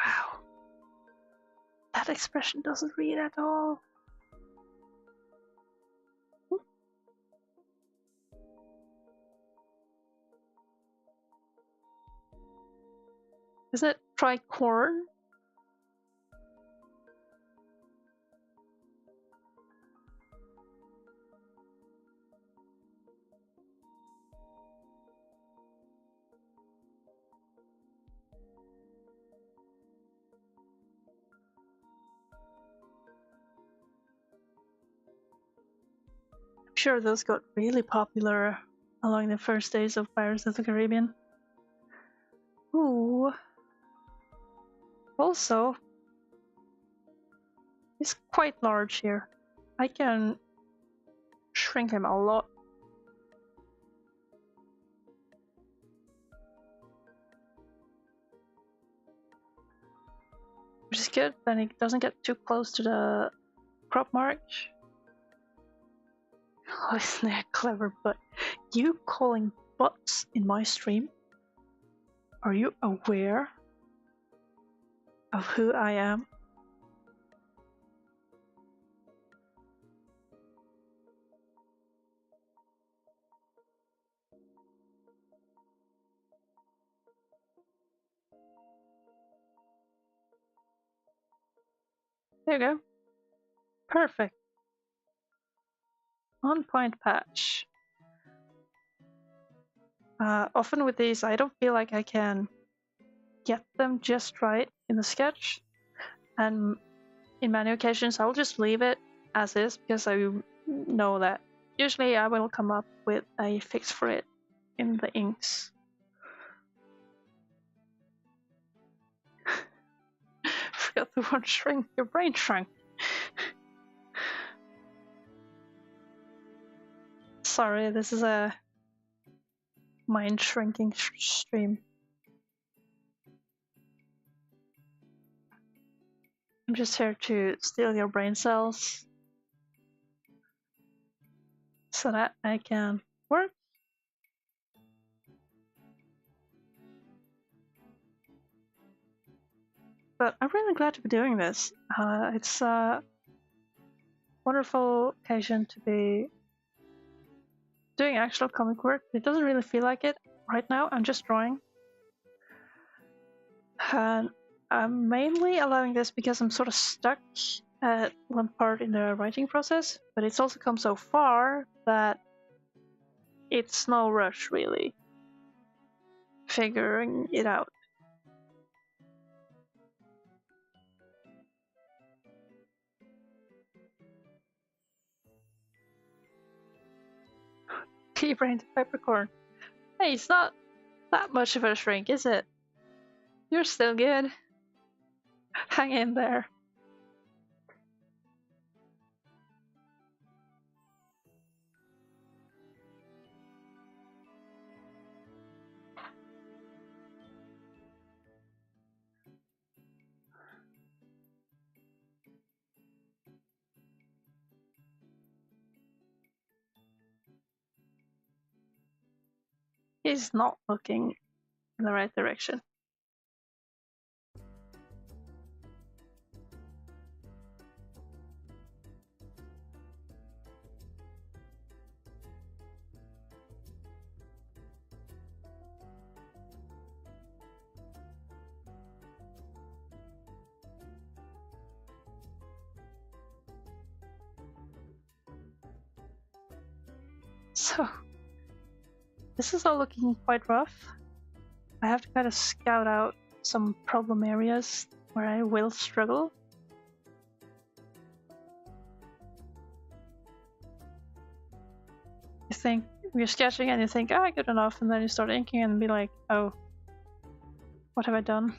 A: Wow. That expression doesn't read at all. Is it tricorn? I'm sure those got really popular along the first days of Pirates of the Caribbean. Ooh. Also, he's quite large here. I can shrink him a lot. Which is good, then it doesn't get too close to the crop mark. Oh, isn't that clever? But you calling butts in my stream? Are you aware of who I am? There you go. Perfect. On point patch. Often with these, I don't feel like I can get them just right in the sketch, and in many occasions I'll just leave it as is because I know that usually I will come up with a fix for it in the inks. Forgot the word shrink. Your brain shrunk. Sorry, this is a mind shrinking stream. I'm just here to steal your brain cells so that I can work. But I'm really glad to be doing this. It's a wonderful occasion to be doing actual comic work. It doesn't really feel like it right now. I'm just drawing. And I'm mainly allowing this because I'm sort of stuck at one part in the writing process, but it's also come so far that it's no rush really figuring it out. Pea brain to peppercorn. Hey, it's not that much of a shrink, is it? You're still good. Hang in there. He's not looking in the right direction. So, this is all looking quite rough. I have to kind of scout out some problem areas where I will struggle. You think you're sketching and you think, ah, good enough, and then you start inking and be like, oh, what have I done?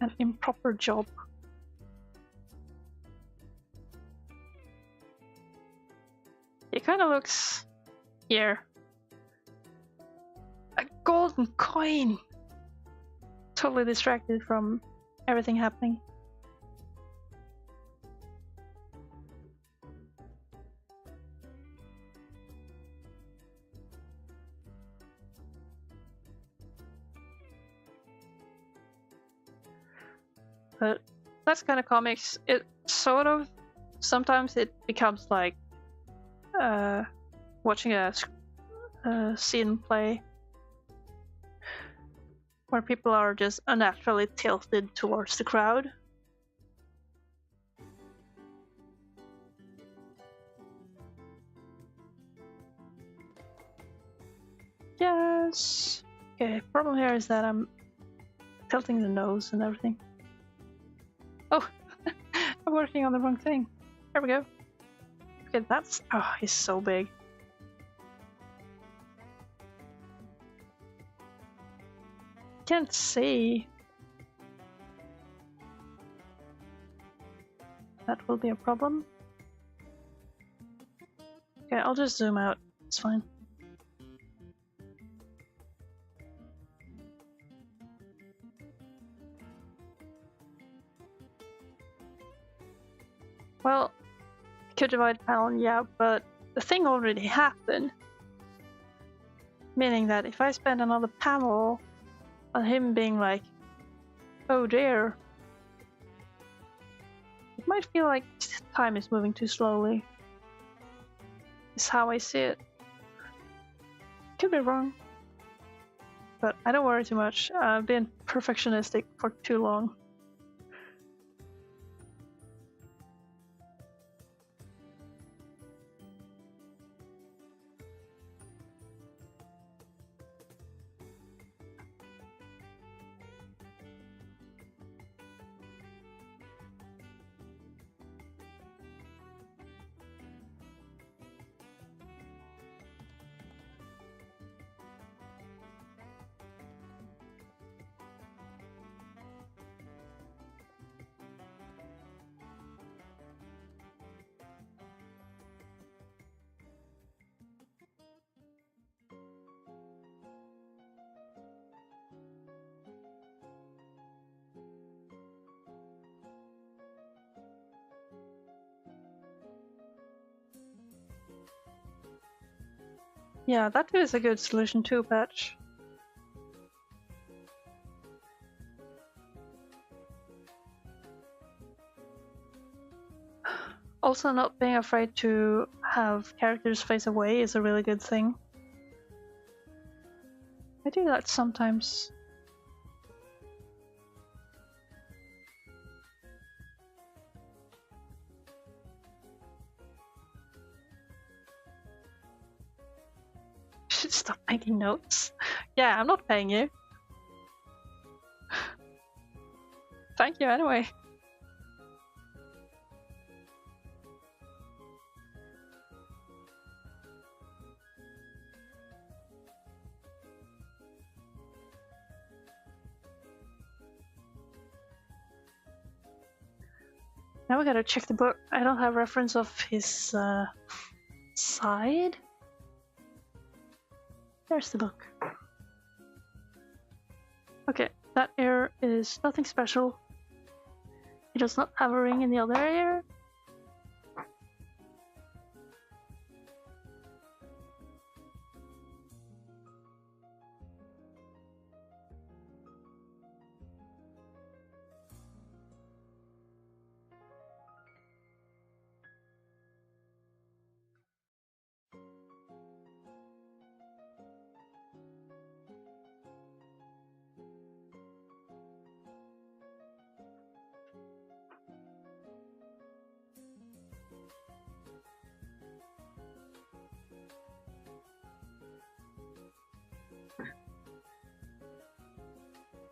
A: An improper job. It kind of looks here. A golden coin! Totally distracted from everything happening. But that's kind of comics. It sort of, sometimes it becomes like watching a scene play where people are just unnaturally tilted towards the crowd. Yes. Okay, problem here is that I'm tilting the nose and everything. Oh, I'm working on the wrong thing. There we go. Okay, that's... oh, he's so big. Can't see. That will be a problem. Okay, I'll just zoom out. It's fine. Well, could divide the panel, yeah, but the thing already happened. Meaning that if I spend another panel on him being like, oh dear, it might feel like time is moving too slowly. Is how I see it. Could be wrong. But I don't worry too much. I've been perfectionistic for too long. Yeah, that is a good solution too, Patch. Also, not being afraid to have characters face away is a really good thing. I do that sometimes. Should stop making notes. Yeah, I'm not paying you. Thank you anyway. Now we gotta check the book. I don't have reference of his side. There's the book. Okay, that ear is nothing special. It does not have a ring in the other ear.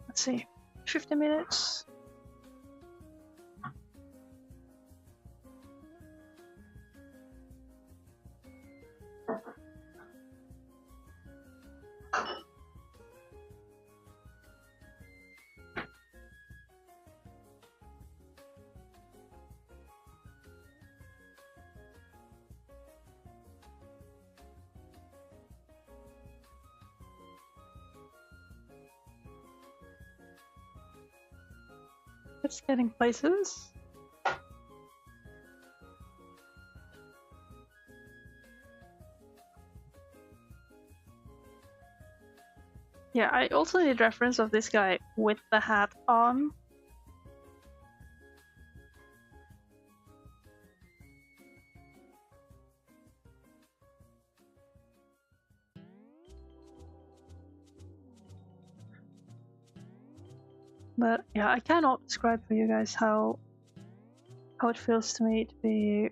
A: Let's see, 50 minutes. It's getting places. Yeah, I also need reference of this guy with the hat on. But yeah, I cannot describe for you guys how it feels to me to be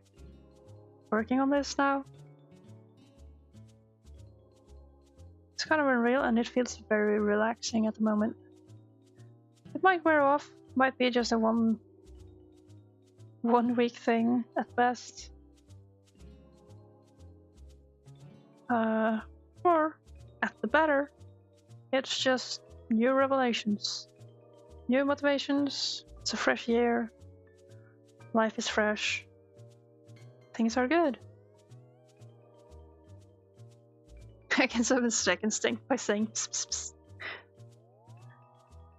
A: working on this now. It's kind of unreal and it feels very relaxing at the moment. It might wear off, might be just a one week thing at best. Or at the better, it's just new revelations. New motivations, it's a fresh year, life is fresh, things are good. I can summon Strike Instinct by saying pss, pss, pss.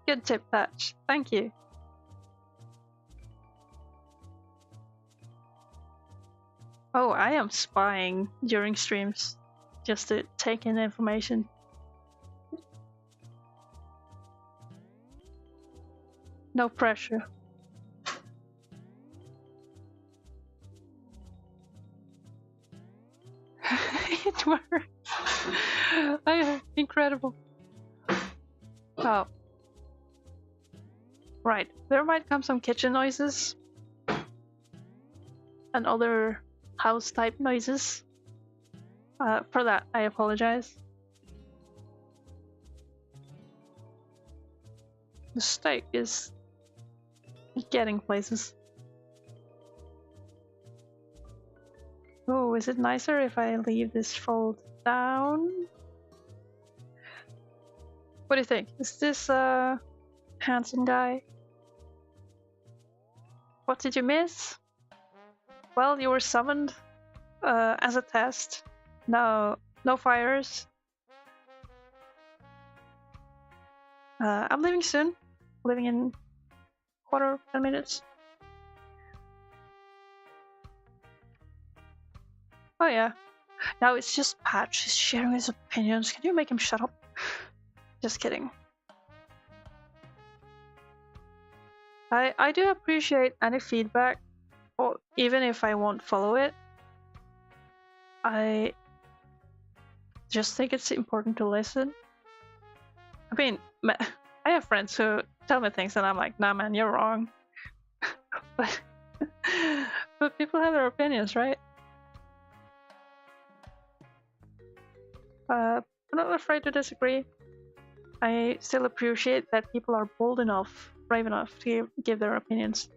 A: Good tip, Patch, thank you. Oh, I am spying during streams just to take in information. No pressure. It worked. Incredible. Oh. Right, there might come some kitchen noises and other house type noises. For that, I apologize. The steak is getting places. Oh, is it nicer if I leave this fold down? What do you think? Is this a handsome guy? What did you miss? Well, you were summoned as a test. No fires. I'm leaving soon. Leaving in quarter 10 minutes. Oh yeah. Now it's just Patch. He's sharing his opinions. Can you make him shut up? Just kidding. I do appreciate any feedback, or even if I won't follow it. I just think it's important to listen. I mean, I have friends who tell me things and I'm like, nah man, you're wrong. but people have their opinions, right? I'm not afraid to disagree. I still appreciate that people are bold enough, brave enough to give their opinions.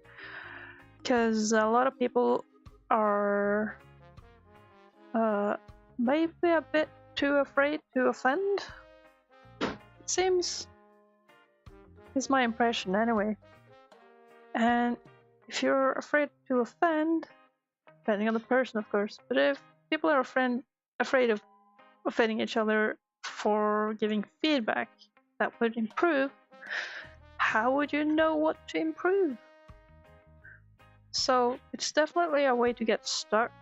A: Because a lot of people are maybe a bit too afraid to offend. It seems. Is my impression anyway. And if you're afraid to offend, depending on the person of course, but if people are afraid of offending each other for giving feedback that would improve, how would you know what to improve? So it's definitely a way to get stuck.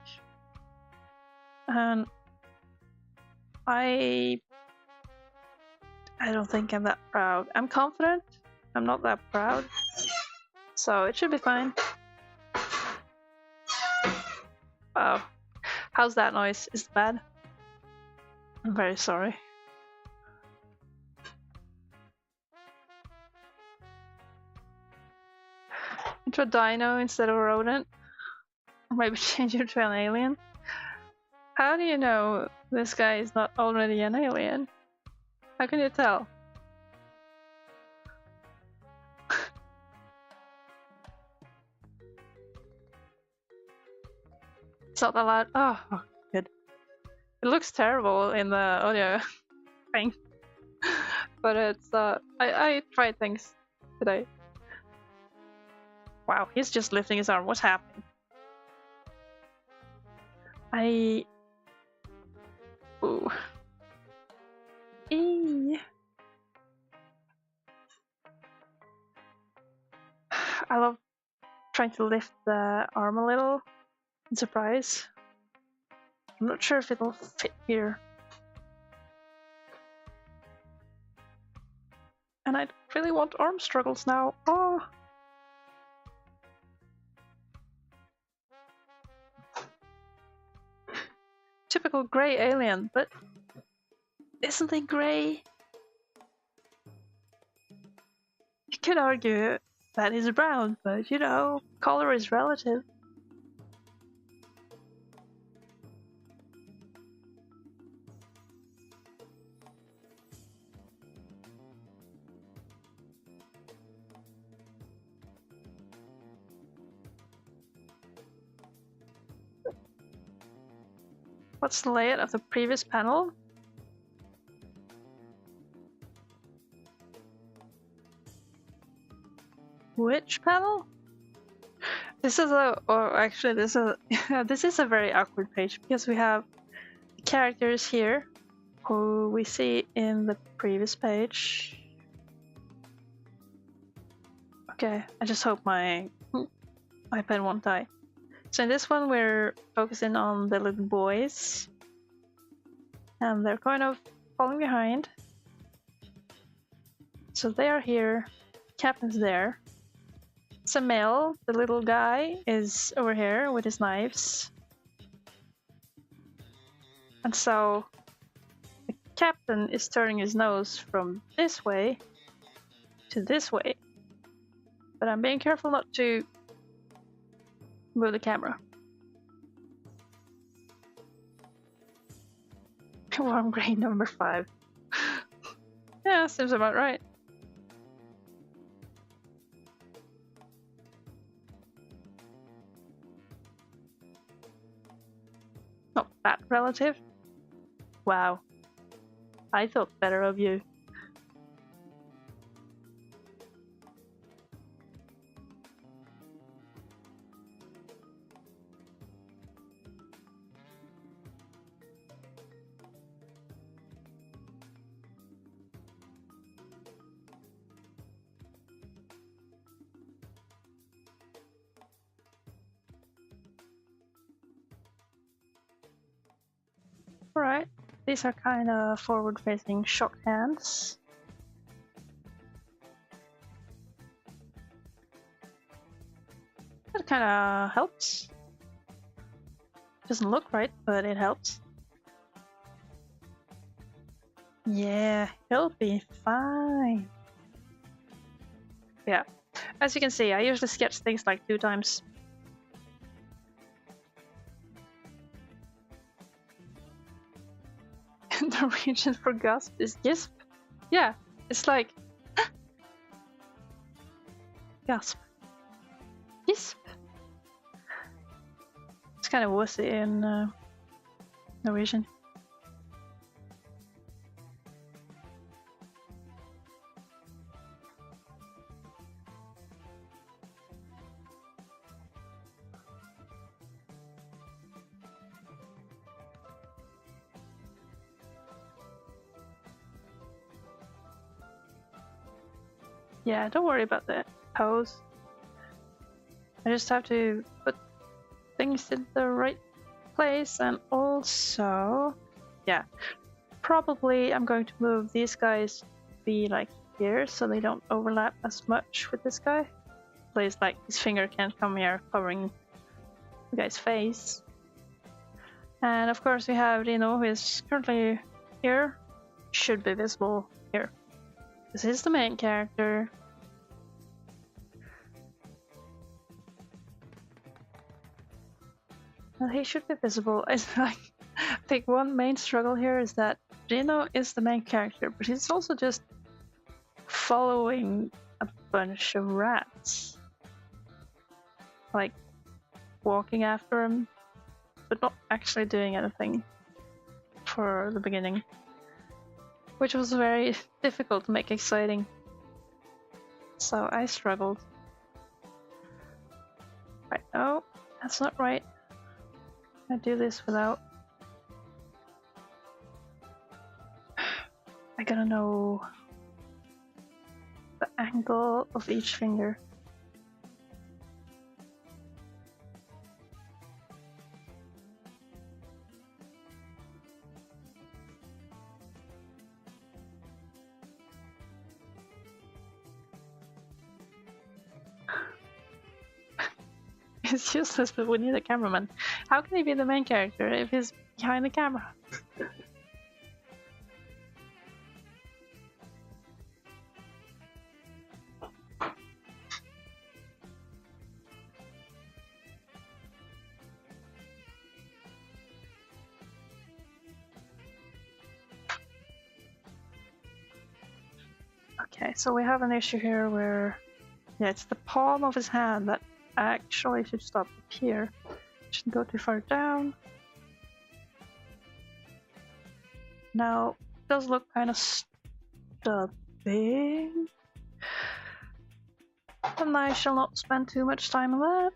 A: And I don't think I'm that proud. I'm confident. I'm not that proud. So it should be fine. Oh, how's that noise? Is it bad? I'm very sorry. Into a dino instead of a rodent? Or maybe change it to an alien? How do you know this guy is not already an alien? How can you tell? It's not that loud. Oh, good. It looks terrible in the audio thing. But it's, I tried things today. Wow, he's just lifting his arm. What's happening? Ooh. Eee. I love trying to lift the arm a little in surprise. I'm not sure if it'll fit here. And I really want arm struggles now. Oh. Typical grey alien, but isn't he grey? You could argue that he's brown, but you know, color is relative. What's the layout of the previous panel? Which panel? This is this is a very awkward page because we have characters here who we see in the previous page. Okay, I just hope my pen won't die. So in this one, we're focusing on the little boys. And they're kind of falling behind. So they are here. Captain's there. It's a male. The little guy is over here with his knives. And so the captain is turning his nose from this way to this way. But I'm being careful not to move the camera. Warm grain number 5. Yeah, seems about right. Not that relative. Wow. I thought better of you. Alright, these are kind of forward-facing shock hands. That kind of helps. Doesn't look right, but it helps. Yeah, he'll be fine. Yeah, as you can see, I usually sketch things like 2 times. The region for gasp is gisp. Yeah, it's like gasp. Gisp. It's kind of wussy in Norwegian. Yeah, don't worry about the pose. I just have to put things in the right place, and also, yeah, probably I'm going to move these guys to be like here so they don't overlap as much with this guy. At least like his finger can't come here covering the guy's face. And of course we have Rino, who is currently here, should be visible here. This is the main character. Well, he should be visible. I think one main struggle here is that Rino is the main character, but he's also just following a bunch of rats. Like, walking after him, but not actually doing anything for the beginning. Which was very difficult to make exciting. So I struggled. Right, no, that's not right. I do this without... I gotta know the angle of each finger. It's useless, but we need a cameraman. How can he be the main character if he's behind the camera? Okay, so we have an issue here where, yeah, it's the palm of his hand that actually should stop up here. Shouldn't go too far down. Now, it does look kind of stubby. And I shall not spend too much time on that.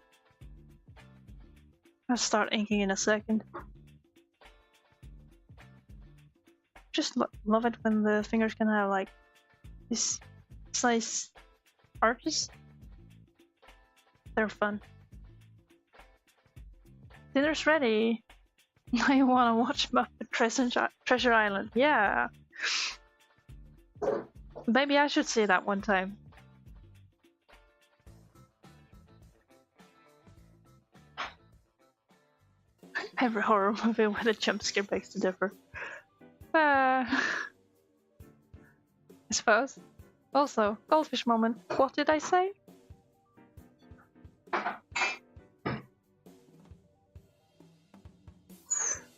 A: I'll start inking in a second. Just love it when the fingers can have like these nice arches. They're fun. Dinner's ready. I wanna watch Muppet Treasure Island. Yeah. Maybe I should see that one time. Every horror movie with a jump scare begs to differ. I suppose. Also, goldfish moment. What did I say?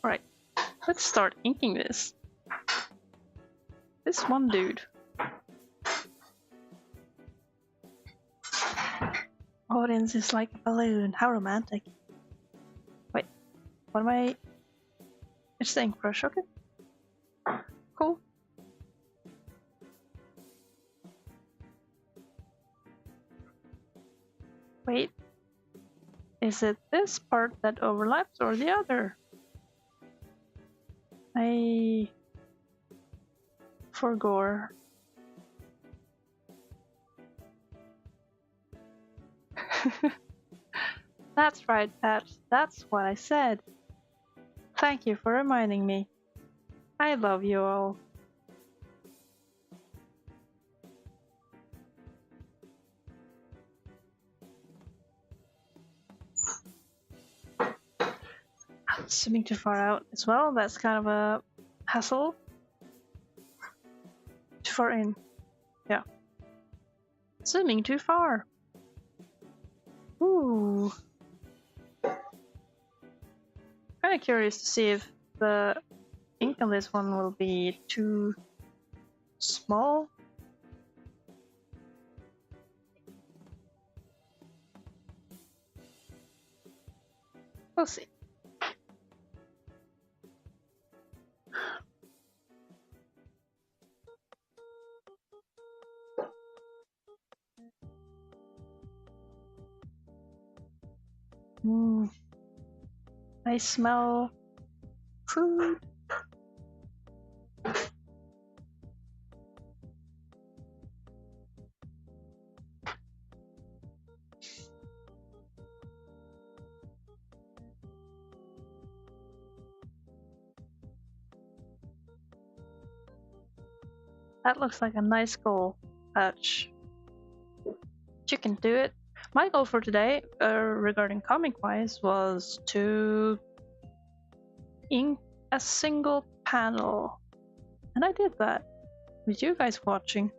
A: Right, let's start inking this. This one dude. Audience is like a balloon. How romantic. Wait, what am I? It's the ink brush, okay. Cool. Wait, is it this part that overlaps or the other? For gore. That's right, Pat. That's what I said. Thank you for reminding me. I love you all. Zooming too far out as well, that's kind of a hassle. Too far in. Yeah. Zooming too far. Ooh. Kinda curious to see if the ink on this one will be too small. We'll see. I smell food. That looks like a nice goal, Patch. You can do it. My goal for today, regarding comic-wise, was to ink a single panel. And I did that with you guys watching.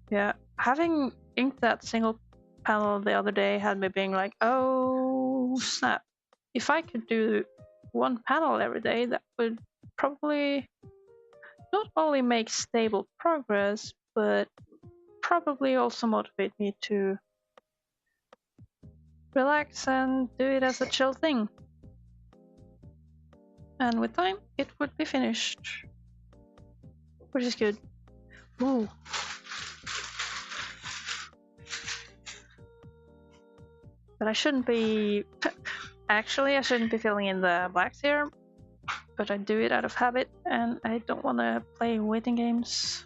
A: Yeah, having inked that single panel the other day had me being like, oh snap. If I could do one panel every day, that would probably not only make stable progress, but probably also motivate me to relax and do it as a chill thing. And with time, it would be finished. Which is good. Ooh. But I shouldn't be... Actually, I shouldn't be filling in the blacks here. But I do it out of habit, and I don't want to play waiting games.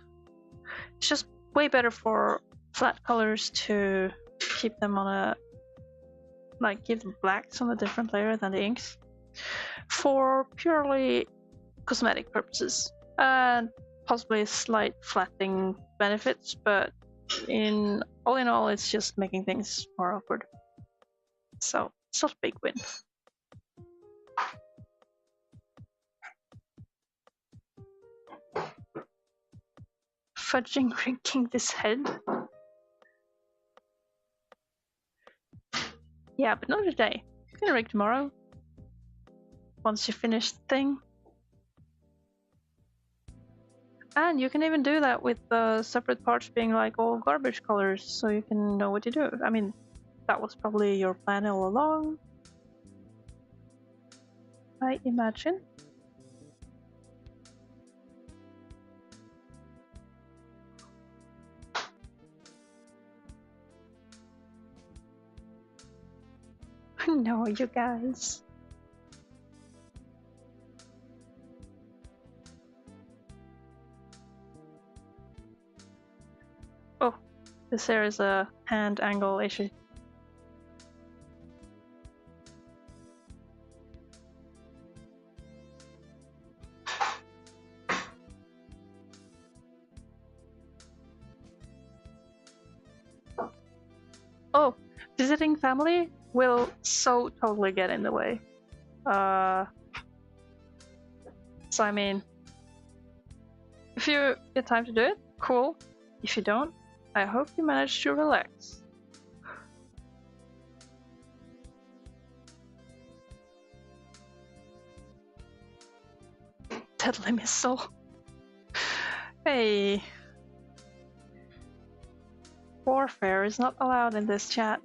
A: It's just way better for flat colors to keep them on a... like, give the blacks on a different layer than the inks. For purely cosmetic purposes. And possibly slight flattening benefits, but all in all, it's just making things more awkward. So, it's not a big win. Fudging rinking this head? Yeah, but not today. You can rig tomorrow. Once you finish the thing. And you can even do that with the separate parts being like all garbage colors, so you can know what you do. I mean, that was probably your plan all along, I imagine. No, you guys. Oh, this here is a hand angle issue. Oh, visiting family will so totally get in the way. So I mean, if you get time to do it, cool. If you don't, I hope you manage to relax. Deadly missile. Hey. Warfare is not allowed in this chat.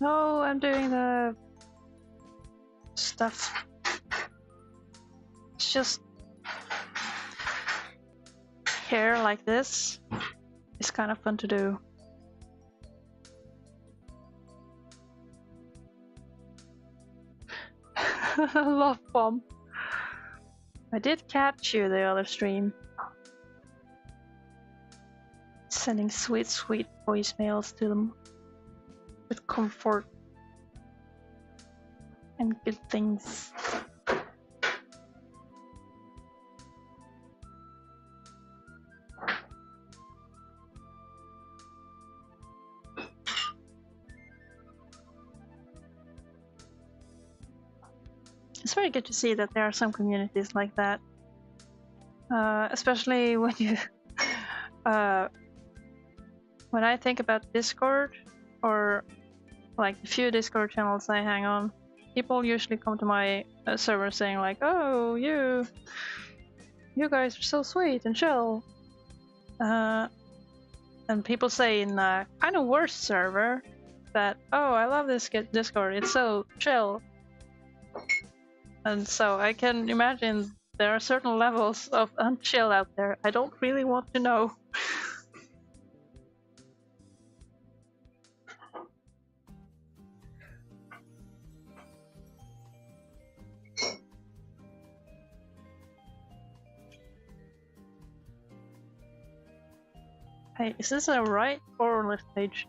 A: No, I'm doing the stuff. It's just hair like this. It's kind of fun to do. Love bomb. I did catch you the other stream. Sending sweet, sweet voicemails to them. With comfort. And good things. It's very good to see that there are some communities like that. Especially when you... when I think about Discord, or like the few Discord channels I hang on, people usually come to my server saying like, oh, you guys are so sweet and chill. And people say in a kind of worse server that, oh, I love this Discord, it's so chill. And so I can imagine there are certain levels of unchill out there I don't really want to know. Hey, is this a right or left page?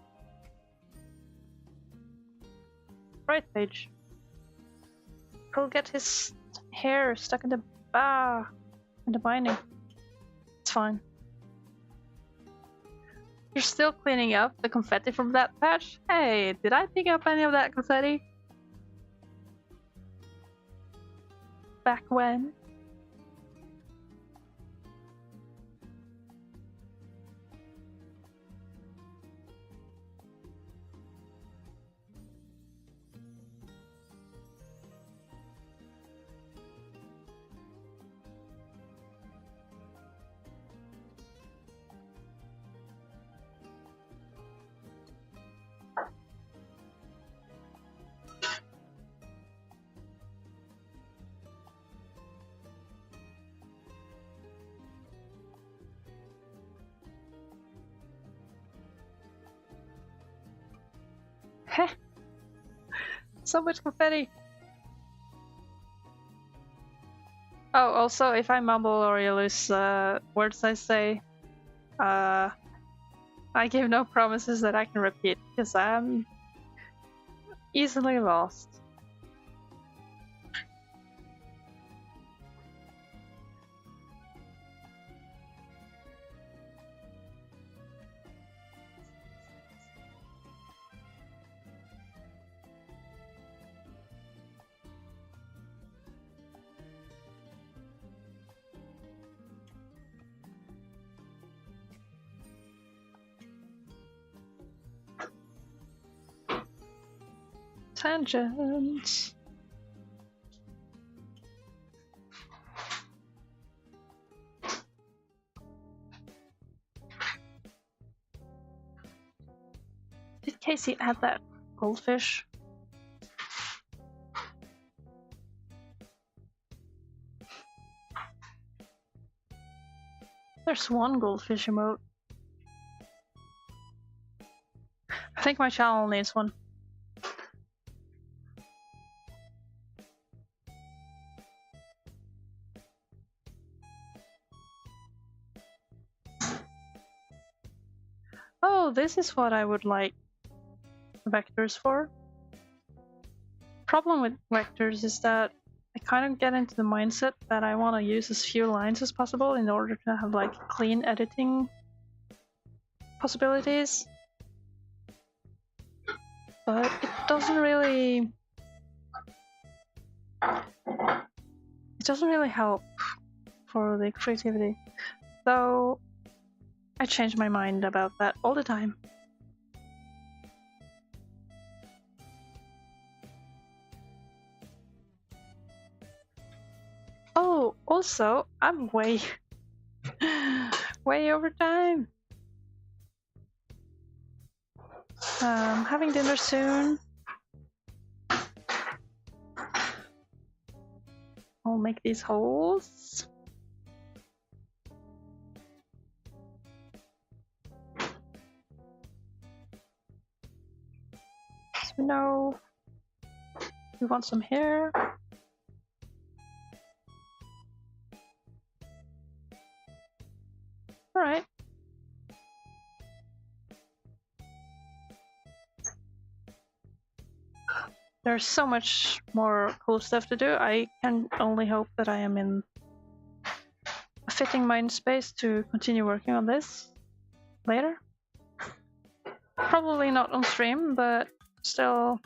A: Right page. He'll get his hair stuck in the binding. It's fine. You're still cleaning up the confetti from that patch? Hey, did I pick up any of that confetti? Back when? Heh. So much confetti. Oh, also, if I mumble or you lose words I say, I give no promises that I can repeat, because I'm easily lost. Tangents. Did Casey add that goldfish? There's one goldfish emote. I think my channel needs one. Oh, this is what I would like vectors for. Problem with vectors is that I kind of get into the mindset that I want to use as few lines as possible in order to have like clean editing possibilities. But it doesn't really help for the creativity. So I change my mind about that all the time. Oh, also, I'm way over time. Having dinner soon. I'll make these holes. So we know we want some hair. Alright. There's so much more cool stuff to do. I can only hope that I am in a fitting mind space to continue working on this later. Probably not on stream, but still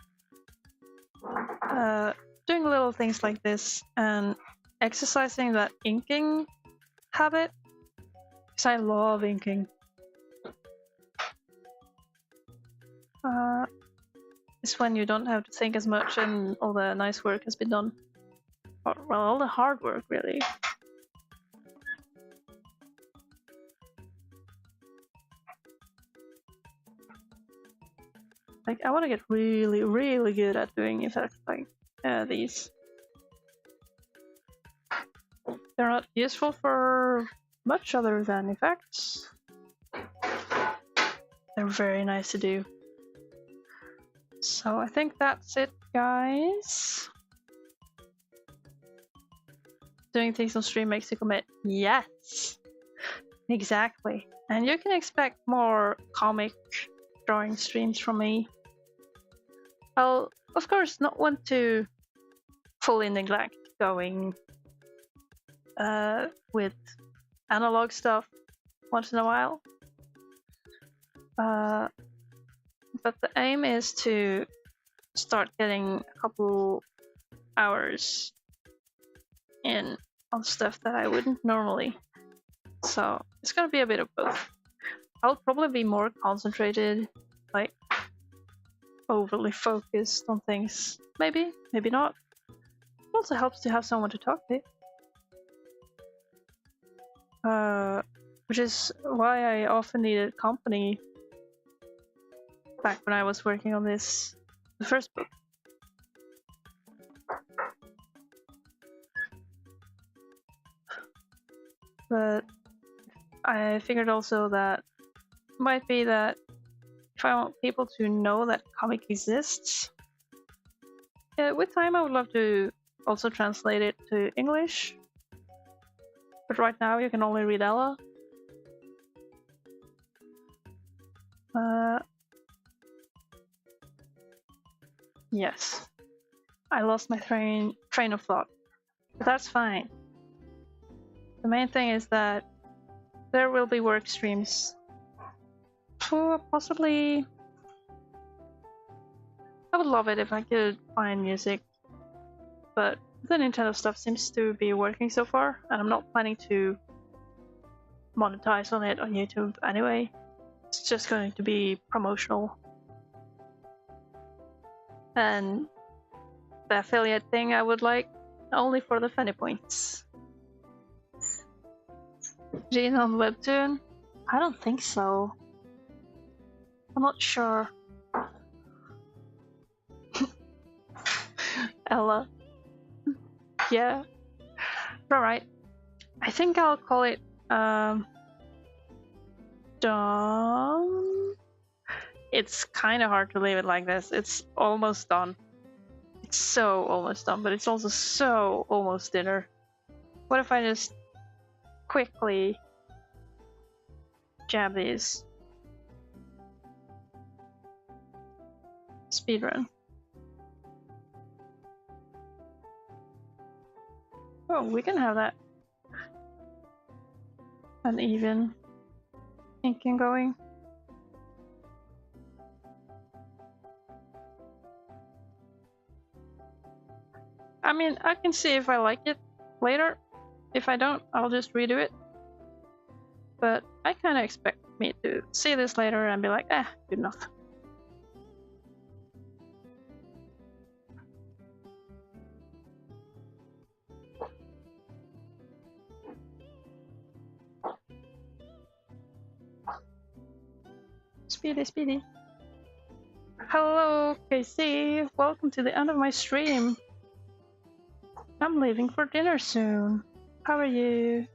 A: doing little things like this and exercising that inking habit, because I love inking. It's when you don't have to think as much and all the nice work has been done. Or, well, all the hard work, really. Like, I want to get really, really good at doing effects like these. They're not useful for much other than effects. They're very nice to do. So I think that's it, guys. Doing things on stream makes you commit. Yes! Exactly. And you can expect more comic drawing streams from me. I'll, of course, not want to fully neglect going with analog stuff once in a while. But the aim is to start getting a couple hours in on stuff that I wouldn't normally. So it's gonna be a bit of both. I'll probably be more concentrated, like overly focused on things. Maybe, maybe not. It also helps to have someone to talk to. Which is why I often needed company back when I was working on this, the first book. But I figured also that it might be that if I want people to know that comic exists, with time I would love to also translate it to English. But right now you can only read Ella. Yes. I lost my train of thought. But that's fine. The main thing is that there will be work streams. Possibly... I would love it if I could find music. But the Nintendo stuff seems to be working so far, and I'm not planning to monetize on it on YouTube anyway. It's just going to be promotional. And the affiliate thing I would like only for the funny points. Gene on Webtoon? I don't think so. I'm not sure. Ella. Yeah. Alright. I think I'll call it done. It's kind of hard to leave it like this. It's almost done. It's so almost done, but it's also so almost dinner. What if I just quickly jab these? Speedrun. Oh, we can have that uneven inking going. I mean, I can see if I like it later. If I don't, I'll just redo it. But I kind of expect me to see this later and be like, good enough. Speedy, speedy. Hello, KC. Welcome to the end of my stream. I'm leaving for dinner soon. How are you?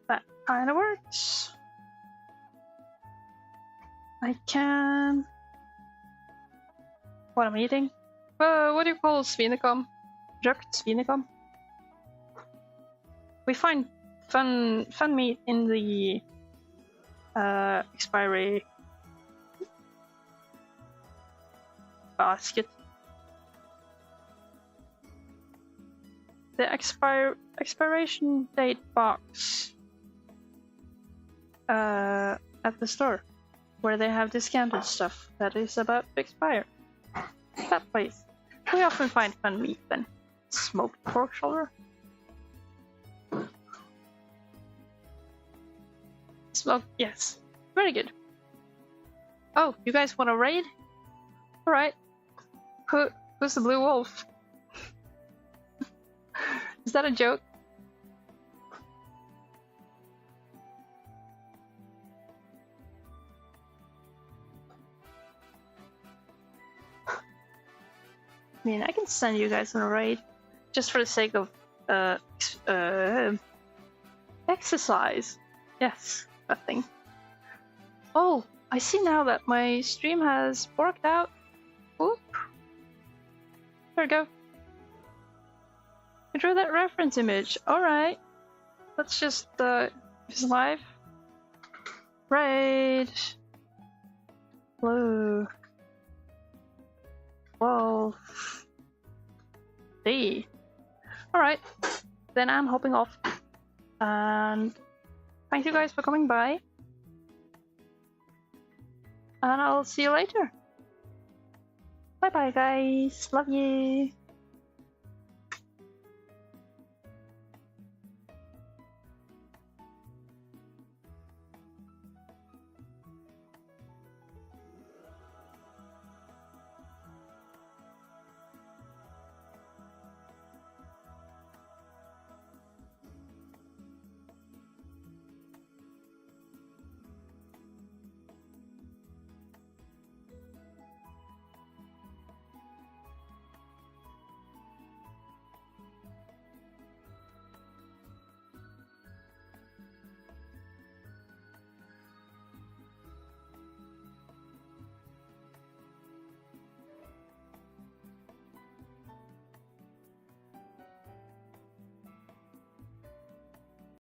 A: That kind of works. I can... What I'm eating? What do you call svinekam? Rökt svinekam? We find fun meat in the expiry basket. The expiration date box at the store, where they have discounted stuff that is about to expire. That place. We often find fun meat then. Smoked pork shoulder. Smoked, yes. Very good. Oh, you guys want to raid? Alright. Who's the blue wolf? Is that a joke? I mean, I can send you guys on a raid, just for the sake of exercise. Yes, that thing. Oh, I see now that my stream has worked out. Whoop. There we go. I drew that reference image. Alright. Let's just use live. Raid. Blue. Wolf. D. Alright. Then I'm hopping off. And thank you guys for coming by. And I'll see you later. Bye bye guys. Love you.